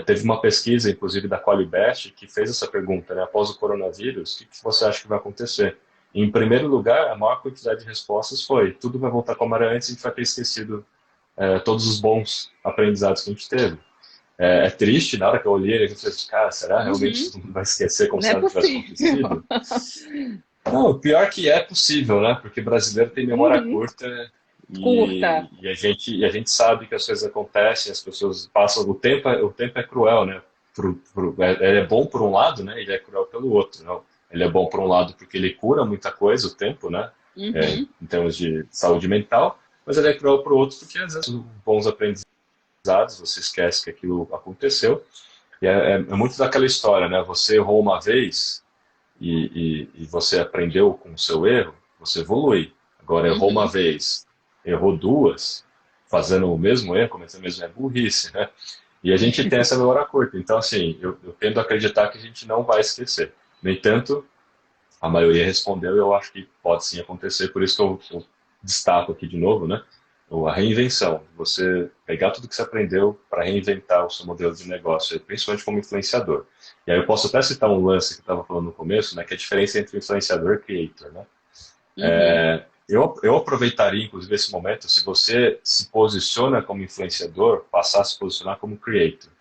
Teve uma pesquisa, inclusive, da Qualibest, que fez essa pergunta, né? Após o coronavírus, o que você acha que vai acontecer? E, em primeiro lugar, a maior quantidade de respostas foi: tudo vai voltar como era antes, e a gente vai ter esquecido todos os bons aprendizados que a gente teve. É triste, na hora que eu olhei, eu falei, cara, será realmente Uhum. todo mundo vai esquecer como Não se é nada tivesse possível. acontecido? Não, pior que é possível, né? Porque brasileiro tem memória Uhum. curta Curta. e a gente sabe que as coisas acontecem, as pessoas passam. O tempo é cruel, né? Ele é bom por um lado, né? Ele é cruel pelo outro. Não? Ele é bom por um lado porque ele cura muita coisa, o tempo, né? Uhum. Em termos de saúde mental, mas ele é cruel para o outro porque às vezes bons aprendizados, você esquece que aquilo aconteceu. E é muito daquela história, né? Você errou uma vez, e você aprendeu com o seu erro, você evolui. Agora, errou uma Uhum. vez, errou duas, fazendo o mesmo erro, cometendo o mesmo erro, é burrice, né? E a gente tem essa memória curta. Então, assim, eu tendo a acreditar que a gente não vai esquecer. No entanto, a maioria respondeu e eu acho que pode sim acontecer. Por isso que eu destaco aqui de novo, né? A reinvenção. Você pegar tudo que você aprendeu para reinventar o seu modelo de negócio, principalmente como influenciador. E aí eu posso até citar um lance que eu estava falando no começo, né? Que é a diferença entre influenciador e creator, né? Uhum. Eu aproveitaria, inclusive, esse momento, se você se posiciona como influenciador, passar a se posicionar como creator.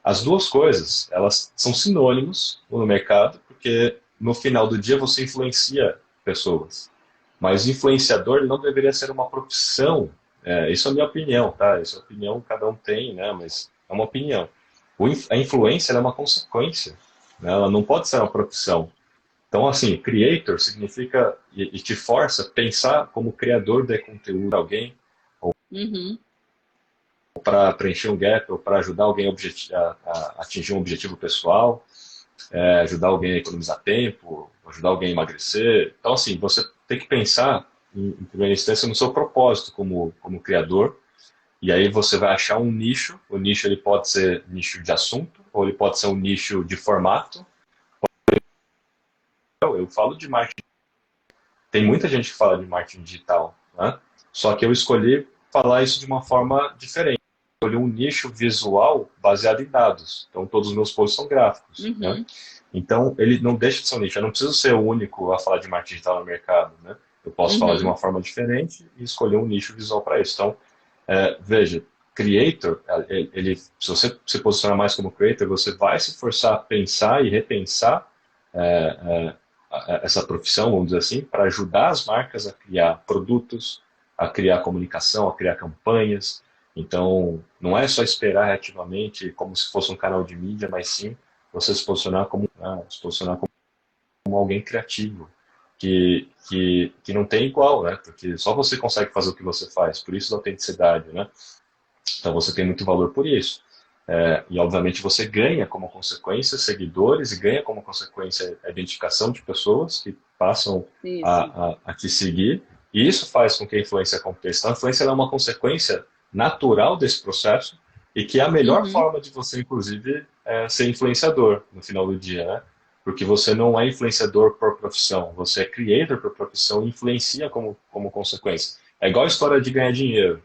As duas coisas, elas são sinônimos no mercado, porque no final do dia você influencia pessoas. Mas influenciador não deveria ser uma profissão. Isso é a minha opinião, tá? Isso é a opinião que cada um tem, né? Mas é uma opinião. A influência é uma consequência, né? Ela não pode ser uma profissão. Então, assim, creator significa e te força a pensar como criador de conteúdo de alguém, Uhum. para preencher um gap, ou para ajudar alguém a atingir um objetivo pessoal, ajudar alguém a economizar tempo, ajudar alguém a emagrecer. Então, assim, você tem que pensar, em primeira instância, no seu propósito como criador, e aí você vai achar um nicho. O nicho ele pode ser nicho de assunto, ou ele pode ser um nicho de formato. Eu falo de marketing tem muita gente que fala de marketing digital, né? Só que eu escolhi falar isso de uma forma diferente. Escolhi um nicho visual baseado em dados. Então, todos os meus posts são gráficos, né? Uhum. Então, ele não deixa de ser um nicho. Eu não preciso ser o único a falar de marketing digital no mercado, né? Eu posso falar de Uhum. uma forma diferente e escolher um nicho visual para isso. Então, veja, creator, se você se posicionar mais como creator, você vai se forçar a pensar e repensar essa profissão, vamos dizer assim, para ajudar as marcas a criar produtos, a criar comunicação, a criar campanhas. Então, não é só esperar reativamente como se fosse um canal de mídia, mas sim você se posicionar como alguém criativo, que não tem igual, né? Porque só você consegue fazer o que você faz, por isso a autenticidade, né? Então você tem muito valor por isso. E obviamente você ganha como consequência seguidores e ganha como consequência a identificação de pessoas que passam Isso. a te seguir, e isso faz com que a influência aconteça. Então a influência é uma consequência natural desse processo e que é a melhor Uhum. forma de você, inclusive, ser influenciador no final do dia, né? Porque você não é influenciador por profissão, você é creator por profissão e influencia como consequência. É igual a história de ganhar dinheiro.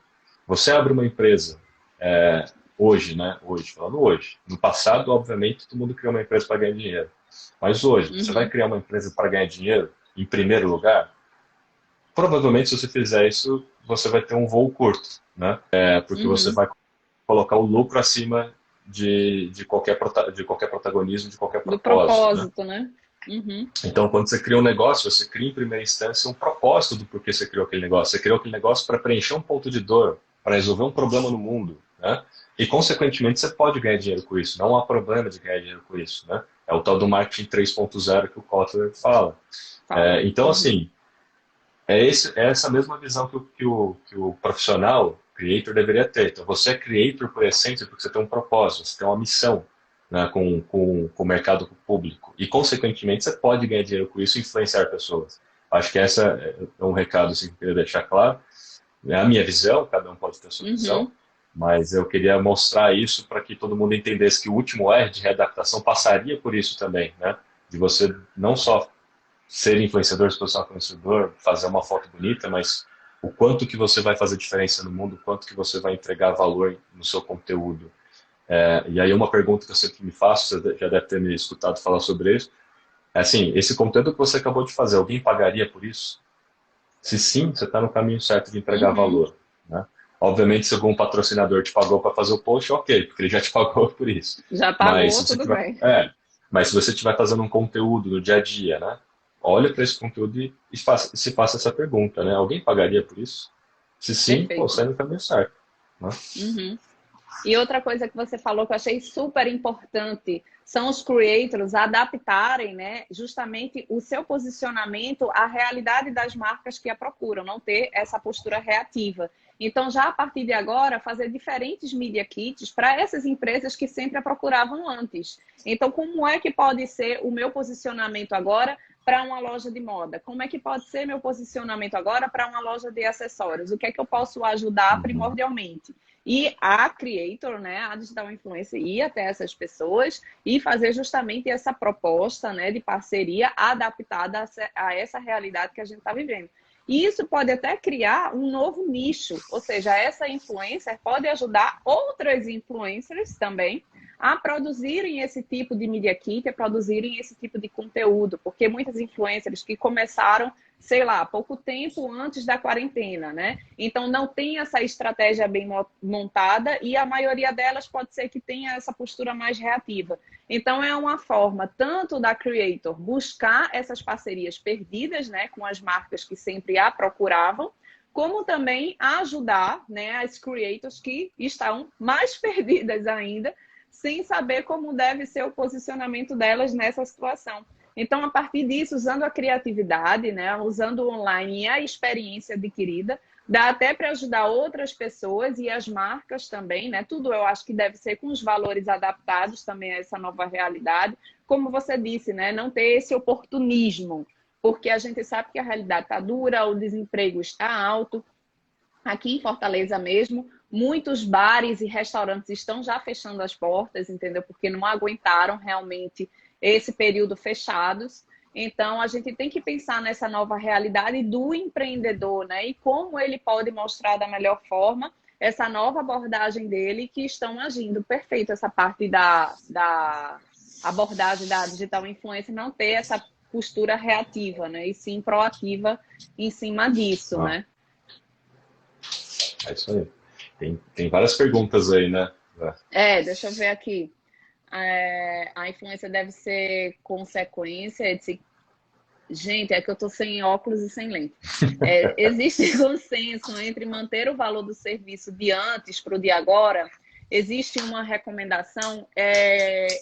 Você abre uma empresa hoje, né? Hoje, falando hoje. No passado, obviamente, todo mundo criou uma empresa para ganhar dinheiro. Mas hoje, você vai Uhum. criar uma empresa para ganhar dinheiro, em primeiro lugar? Provavelmente, se você fizer isso, você vai ter um voo curto, né? Porque você Uhum. vai colocar o lucro acima de qualquer protagonismo, de qualquer Do propósito, né? propósito, né? Uhum. Então, quando você cria um negócio, você cria em primeira instância um propósito do porquê você criou aquele negócio. Você criou aquele negócio para preencher um ponto de dor, para resolver um problema no mundo, né? E, consequentemente, você pode ganhar dinheiro com isso. Não há problema de ganhar dinheiro com isso, né? É o tal do marketing 3.0 que o Kotler fala. Fala. Então, Uhum. assim, é essa mesma visão que o profissional, creator, deveria ter. Então, você é creator por essência porque você tem um propósito, você tem uma missão, né, com o mercado público. E, consequentemente, você pode ganhar dinheiro com isso e influenciar pessoas. Acho que essa é um recado assim, que eu queria deixar claro. É a minha visão, cada um pode ter a sua visão, Uhum. mas eu queria mostrar isso para que todo mundo entendesse que o último R de readaptação passaria por isso também, né? De você não só ser influenciador, se posicionar como influenciador, fazer uma foto bonita, mas o quanto que você vai fazer diferença no mundo, o quanto que você vai entregar valor no seu conteúdo. E aí uma pergunta que eu sempre me faço, você já deve ter me escutado falar sobre isso, é assim, esse conteúdo que você acabou de fazer, alguém pagaria por isso? Se sim, você está no caminho certo de entregar Uhum. valor, né? Obviamente, se algum patrocinador te pagou para fazer o post, ok, porque ele já te pagou por isso. Já Mas pagou, se você tudo tiver, bem. mas se você estiver fazendo um conteúdo no dia a dia, né? Olha para esse conteúdo se faça essa pergunta, né? Alguém pagaria por isso? Se sim, pô, Perfeito. sai no caminho certo, né? Uhum. E outra coisa que você falou que eu achei super importante são os creators adaptarem, né, justamente o seu posicionamento à realidade das marcas que a procuram, não ter essa postura reativa. Então, já a partir de agora, fazer diferentes media kits para essas empresas que sempre a procuravam antes. Então, como é que pode ser o meu posicionamento agora para uma loja de moda? Como é que pode ser meu posicionamento agora para uma loja de acessórios? O que é que eu posso ajudar Uhum. primordialmente? E a creator, né, a digital influencer, ir até essas pessoas e fazer justamente essa proposta, né, de parceria adaptada a essa realidade que a gente está vivendo. E isso pode até criar um novo nicho, ou seja, essa influencer pode ajudar outras influencers também a produzirem esse tipo de media kit, a produzirem esse tipo de conteúdo, porque muitas influencers que começaram, sei lá, pouco tempo antes da quarentena, né? Então não tem essa estratégia bem montada e a maioria delas pode ser que tenha essa postura mais reativa. Então é uma forma tanto da creator buscar essas parcerias perdidas, né, com as marcas que sempre a procuravam, como também ajudar, né, as creators que estão mais perdidas ainda, sem saber como deve ser o posicionamento delas nessa situação. Então, a partir disso, usando a criatividade, né, usando o online e a experiência adquirida, dá até para ajudar outras pessoas e as marcas também, né? Tudo eu acho que deve ser com os valores adaptados também a essa nova realidade. Como você disse, né? Não ter esse oportunismo, porque a gente sabe que a realidade está dura, o desemprego está alto. Aqui em Fortaleza mesmo, muitos bares e restaurantes estão já fechando as portas, entendeu? Porque não aguentaram realmente esse período fechados. Então, a gente tem que pensar nessa nova realidade do empreendedor, né? E como ele pode mostrar da melhor forma essa nova abordagem dele que estão agindo. Perfeito, essa parte da abordagem da digital influencer não ter essa postura reativa, né? E sim proativa em cima disso, né? É isso aí. Tem várias perguntas aí, né? Deixa eu ver aqui. A influência deve ser consequência de... Gente, é que eu tô sem óculos e sem lente. Existe consenso entre manter o valor do serviço de antes para o de agora? Existe uma recomendação?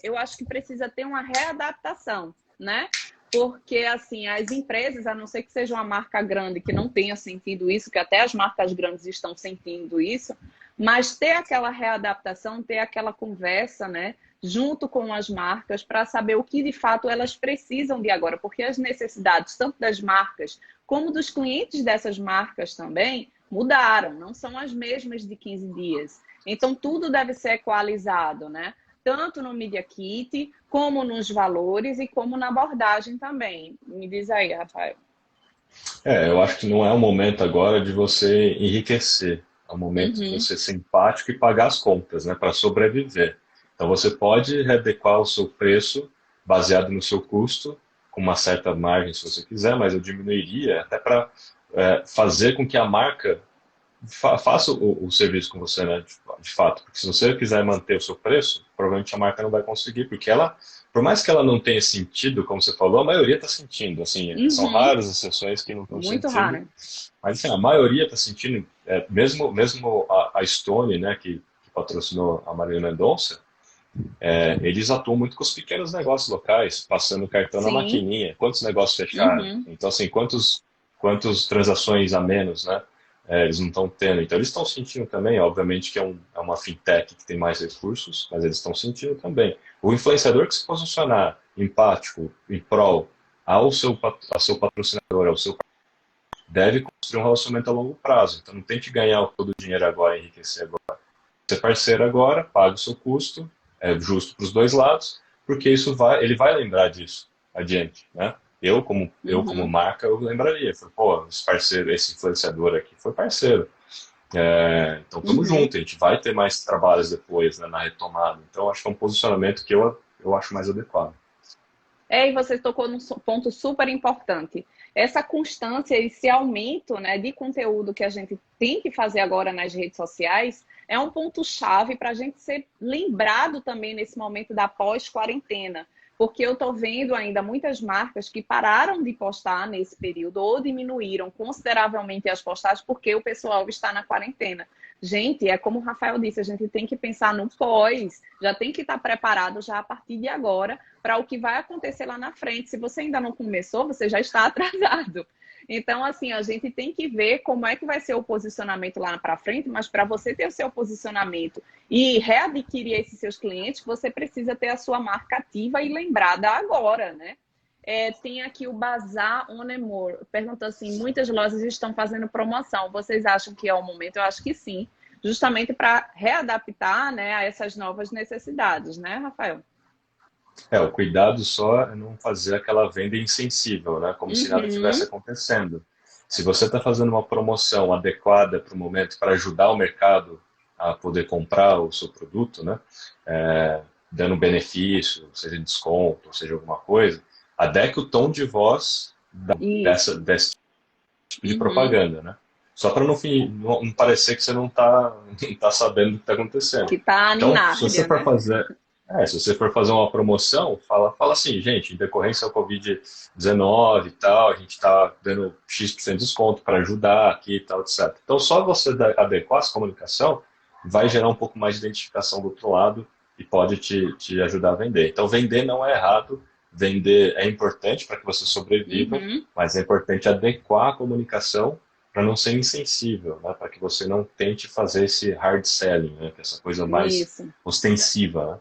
Eu acho que precisa ter uma readaptação, né? Porque, assim, as empresas, a não ser que seja uma marca grande que não tenha sentido isso, que até as marcas grandes estão sentindo isso, mas ter aquela readaptação, ter aquela conversa, né, junto com as marcas, para saber o que de fato elas precisam de agora, porque as necessidades, tanto das marcas como dos clientes dessas marcas também, mudaram, não são as mesmas de 15 dias. Então, tudo deve ser equalizado, né? Tanto no Media Kit, como nos valores e como na abordagem também. Me diz aí, Rafael. Eu acho que não é o momento agora de você enriquecer. É o momento de você ser empático e pagar as contas, né, para sobreviver. Então você pode readequar o seu preço baseado no seu custo, com uma certa margem se você quiser, mas eu diminuiria até para fazer com que a marca faça o serviço com você, né, de fato. Porque se você quiser manter o seu preço, provavelmente a marca não vai conseguir, porque ela, por mais que ela não tenha sentido, como você falou, a maioria está sentindo. Assim, são raras as exceções que não estão Muito sentindo. raro. Mas assim, a maioria está sentindo, mesmo a Stone, né, que patrocinou a Marília Mendonça, eles atuam muito com os pequenos negócios locais, passando cartão na Sim. maquininha. Quantos negócios fecharam? Então, assim, quantas transações a menos, né? Eles não estão tendo. Então, eles estão sentindo também, obviamente, que é uma fintech que tem mais recursos, mas eles estão sentindo também. O influenciador que se posicionar empático, em prol ao seu patrocinador, ao seu deve construir um relacionamento a longo prazo. Então, não tente ganhar todo o dinheiro agora, enriquecer agora. Ser parceiro agora, paga o seu custo, é justo para os dois lados, porque ele vai lembrar disso adiante, né? Eu como marca, eu lembraria. Falei, pô, esse influenciador aqui foi parceiro. Então, estamos juntos, a gente vai ter mais trabalhos depois, né, na retomada. Então, acho que é um posicionamento que eu acho mais adequado. E você tocou num ponto super importante. Essa constância, esse aumento, né, de conteúdo que a gente tem que fazer agora nas redes sociais é um ponto-chave para a gente ser lembrado também nesse momento da pós-quarentena. Porque eu estou vendo ainda muitas marcas que pararam de postar nesse período ou diminuíram consideravelmente as postagens porque o pessoal está na quarentena. Gente, é como o Rafael disse, a gente tem que pensar no pós, já tem que estar preparado já a partir de agora para o que vai acontecer lá na frente. Se você ainda não começou, você já está atrasado. Então, assim, a gente tem que ver como é que vai ser o posicionamento lá para frente, mas para você ter o seu posicionamento e readquirir esses seus clientes, você precisa ter a sua marca ativa e lembrada agora, né? Tem aqui o Bazar Onemor. Pergunta assim, muitas lojas estão fazendo promoção. Vocês acham que é o momento? Eu acho que sim. Justamente para readaptar, né, a essas novas necessidades, né, Rafael? O cuidado só é não fazer aquela venda insensível, né? Como se nada tivesse acontecendo. Se você está fazendo uma promoção adequada para o momento, para ajudar o mercado a poder comprar o seu produto, né? Dando benefício, seja desconto, seja alguma coisa, adeque o tom de voz desse tipo de propaganda, né? Só para não parecer que você não tá sabendo o que está acontecendo. Que está Então, se você Ninárdia, for né? fazer, se você for fazer uma promoção, fala assim, gente, em decorrência ao Covid-19 e tal, a gente está dando X% de desconto para ajudar aqui e tal, etc. Então, só você adequar essa comunicação vai gerar um pouco mais de identificação do outro lado e pode te ajudar a vender. Então, vender não é errado, vender é importante para que você sobreviva, mas é importante adequar a comunicação para não ser insensível, né? Para que você não tente fazer esse hard selling, né? Que é essa coisa mais Isso. ostensiva, né?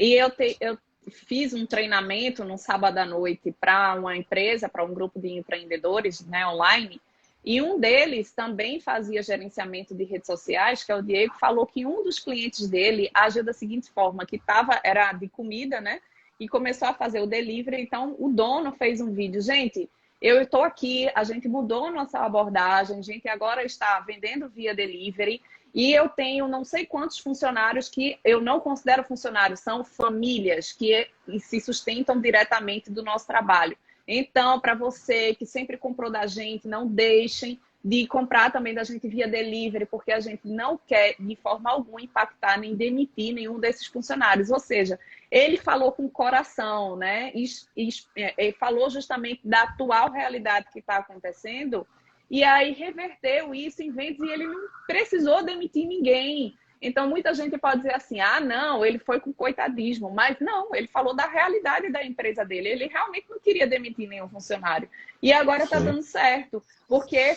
E eu fiz um treinamento no sábado à noite para uma empresa, para um grupo de empreendedores, né, online, e um deles também fazia gerenciamento de redes sociais, que é o Diego, falou que um dos clientes dele agiu da seguinte forma, que era de comida, né? e começou a fazer o delivery. Então, o dono fez um vídeo. Gente, eu estou aqui, a gente mudou a nossa abordagem, a gente agora está vendendo via delivery e eu tenho não sei quantos funcionários que eu não considero funcionários, são famílias que se sustentam diretamente do nosso trabalho. Então, para você que sempre comprou da gente, não deixem de comprar também da gente via delivery, porque a gente não quer, de forma alguma, impactar nem demitir nenhum desses funcionários. Ou seja, ele falou com o coração, né? E falou justamente da atual realidade que está acontecendo, e aí reverteu isso em vendas e ele não precisou demitir ninguém. Então, muita gente pode dizer assim, ah, não, ele foi com coitadismo. Mas não, ele falou da realidade da empresa dele. Ele realmente não queria demitir nenhum funcionário. E agora está dando certo. Porque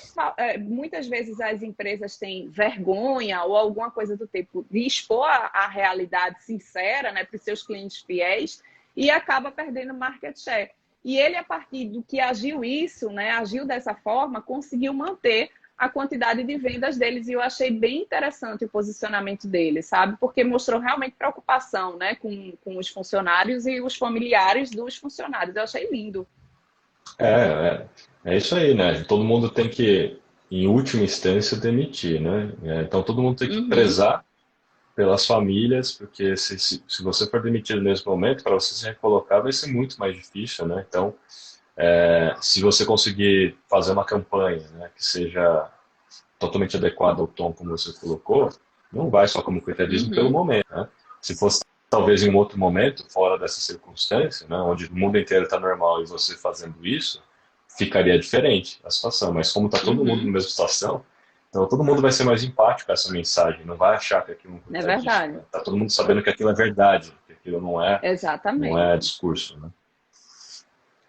muitas vezes as empresas têm vergonha ou alguma coisa do tipo de expor a realidade sincera, né, para os seus clientes fiéis e acaba perdendo market share. E ele, a partir do que agiu isso, né, agiu dessa forma, conseguiu manter a quantidade de vendas deles e eu achei bem interessante o posicionamento deles, sabe? Porque mostrou realmente preocupação, né, com os funcionários e os familiares dos funcionários. Eu achei lindo. É isso aí, né? Todo mundo tem que, em última instância, demitir, né? Então todo mundo tem que Uhum, prezar pelas famílias, porque se você for demitido nesse momento, para você se recolocar vai ser muito mais difícil, né? Então, se você conseguir fazer uma campanha, né, que seja totalmente adequada ao tom como você colocou, não vai só como coitadismo pelo uhum. momento, né? Se fosse talvez em um outro momento, fora dessa circunstância, né, onde o mundo inteiro está normal e você fazendo isso, ficaria diferente a situação. Mas como está todo mundo na Uhum, mesma situação, então todo mundo vai ser mais empático com essa mensagem, não vai achar que aquilo é um é coitadismo, verdade. né? Tá todo mundo sabendo que aquilo é verdade, que aquilo não é Exatamente. discurso, né?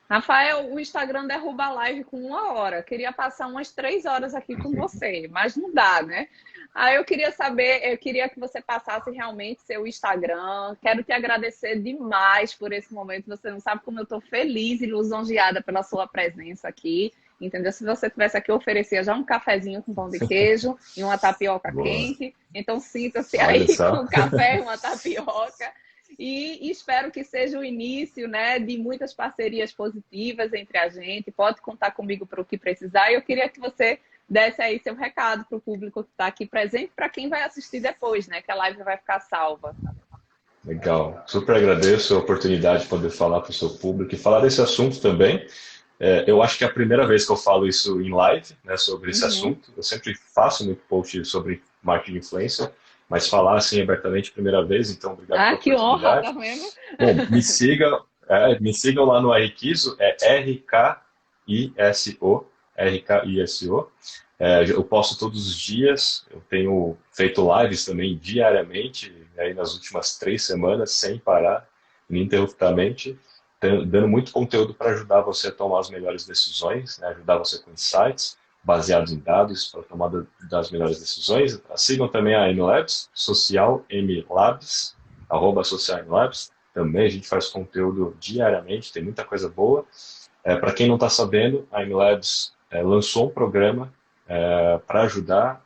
Rafael, o Instagram derruba a live com 1 hora. Queria passar umas 3 horas aqui com você, mas não dá, né? Aí eu queria saber, eu queria que você passasse realmente seu Instagram. Quero te agradecer demais por esse momento. Você não sabe como eu estou feliz e lisonjeada pela sua presença aqui. Entendeu? Se você tivesse aqui, eu oferecia já um cafezinho com pão de queijo e uma tapioca Boa. quente. Então sinta-se Olha aí com só. o café e uma tapioca. E espero que seja o início, né, de muitas parcerias positivas entre a gente. Pode contar comigo para o que precisar. E eu queria que você desse aí seu recado para o público que está aqui presente, para quem vai assistir depois, né, que a live vai ficar salva. Legal. Super agradeço a oportunidade de poder falar para o seu público e falar desse assunto também. Eu acho que é a primeira vez que eu falo isso em live, né, sobre esse Uhum. assunto. Eu sempre faço muito post sobre marketing de influência, mas falar assim abertamente é a primeira vez, então obrigado Ah, pela que honra, tá oportunidade. vendo? Bom, me sigam lá no Rquiso, é RKISO, RKISO. Eu posto todos os dias, eu tenho feito lives também diariamente, aí nas últimas 3 semanas, sem parar, ininterruptamente, dando muito conteúdo para ajudar você a tomar as melhores decisões, né, ajudar você com insights baseados em dados para a tomada das melhores decisões. Sigam também a MLabs, Social M Labs, @Social M Labs. Também a gente faz conteúdo diariamente, tem muita coisa boa. Para quem não está sabendo, a MLabs lançou um programa para ajudar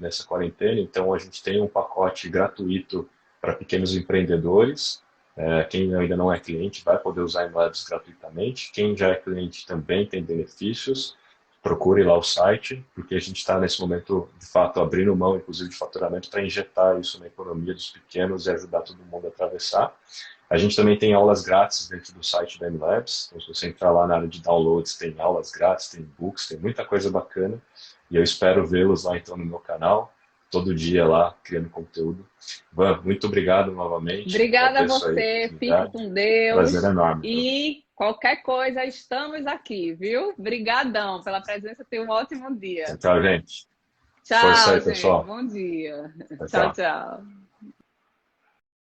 nessa quarentena. Então, a gente tem um pacote gratuito para pequenos empreendedores. Quem ainda não é cliente vai poder usar a MLabs gratuitamente. Quem já é cliente também tem benefícios. Procure lá o site, porque a gente está nesse momento, de fato, abrindo mão, inclusive, de faturamento para injetar isso na economia dos pequenos e ajudar todo mundo a atravessar. A gente também tem aulas grátis dentro do site da MLabs. Então, se você entrar lá na área de downloads, tem aulas grátis, tem books, tem muita coisa bacana. E eu espero vê-los lá, então, no meu canal, todo dia lá, criando conteúdo. Van, muito obrigado novamente. Obrigada a Agradeço aí a você, fique oportunidade. com Prazer Deus enorme, viu? e qualquer coisa, estamos aqui, viu? Obrigadão pela presença, tenha um ótimo dia. Tchau, tchau, gente. Força Tchau, aí, gente, pessoal. bom dia. Tchau, Tchau, tchau. tchau.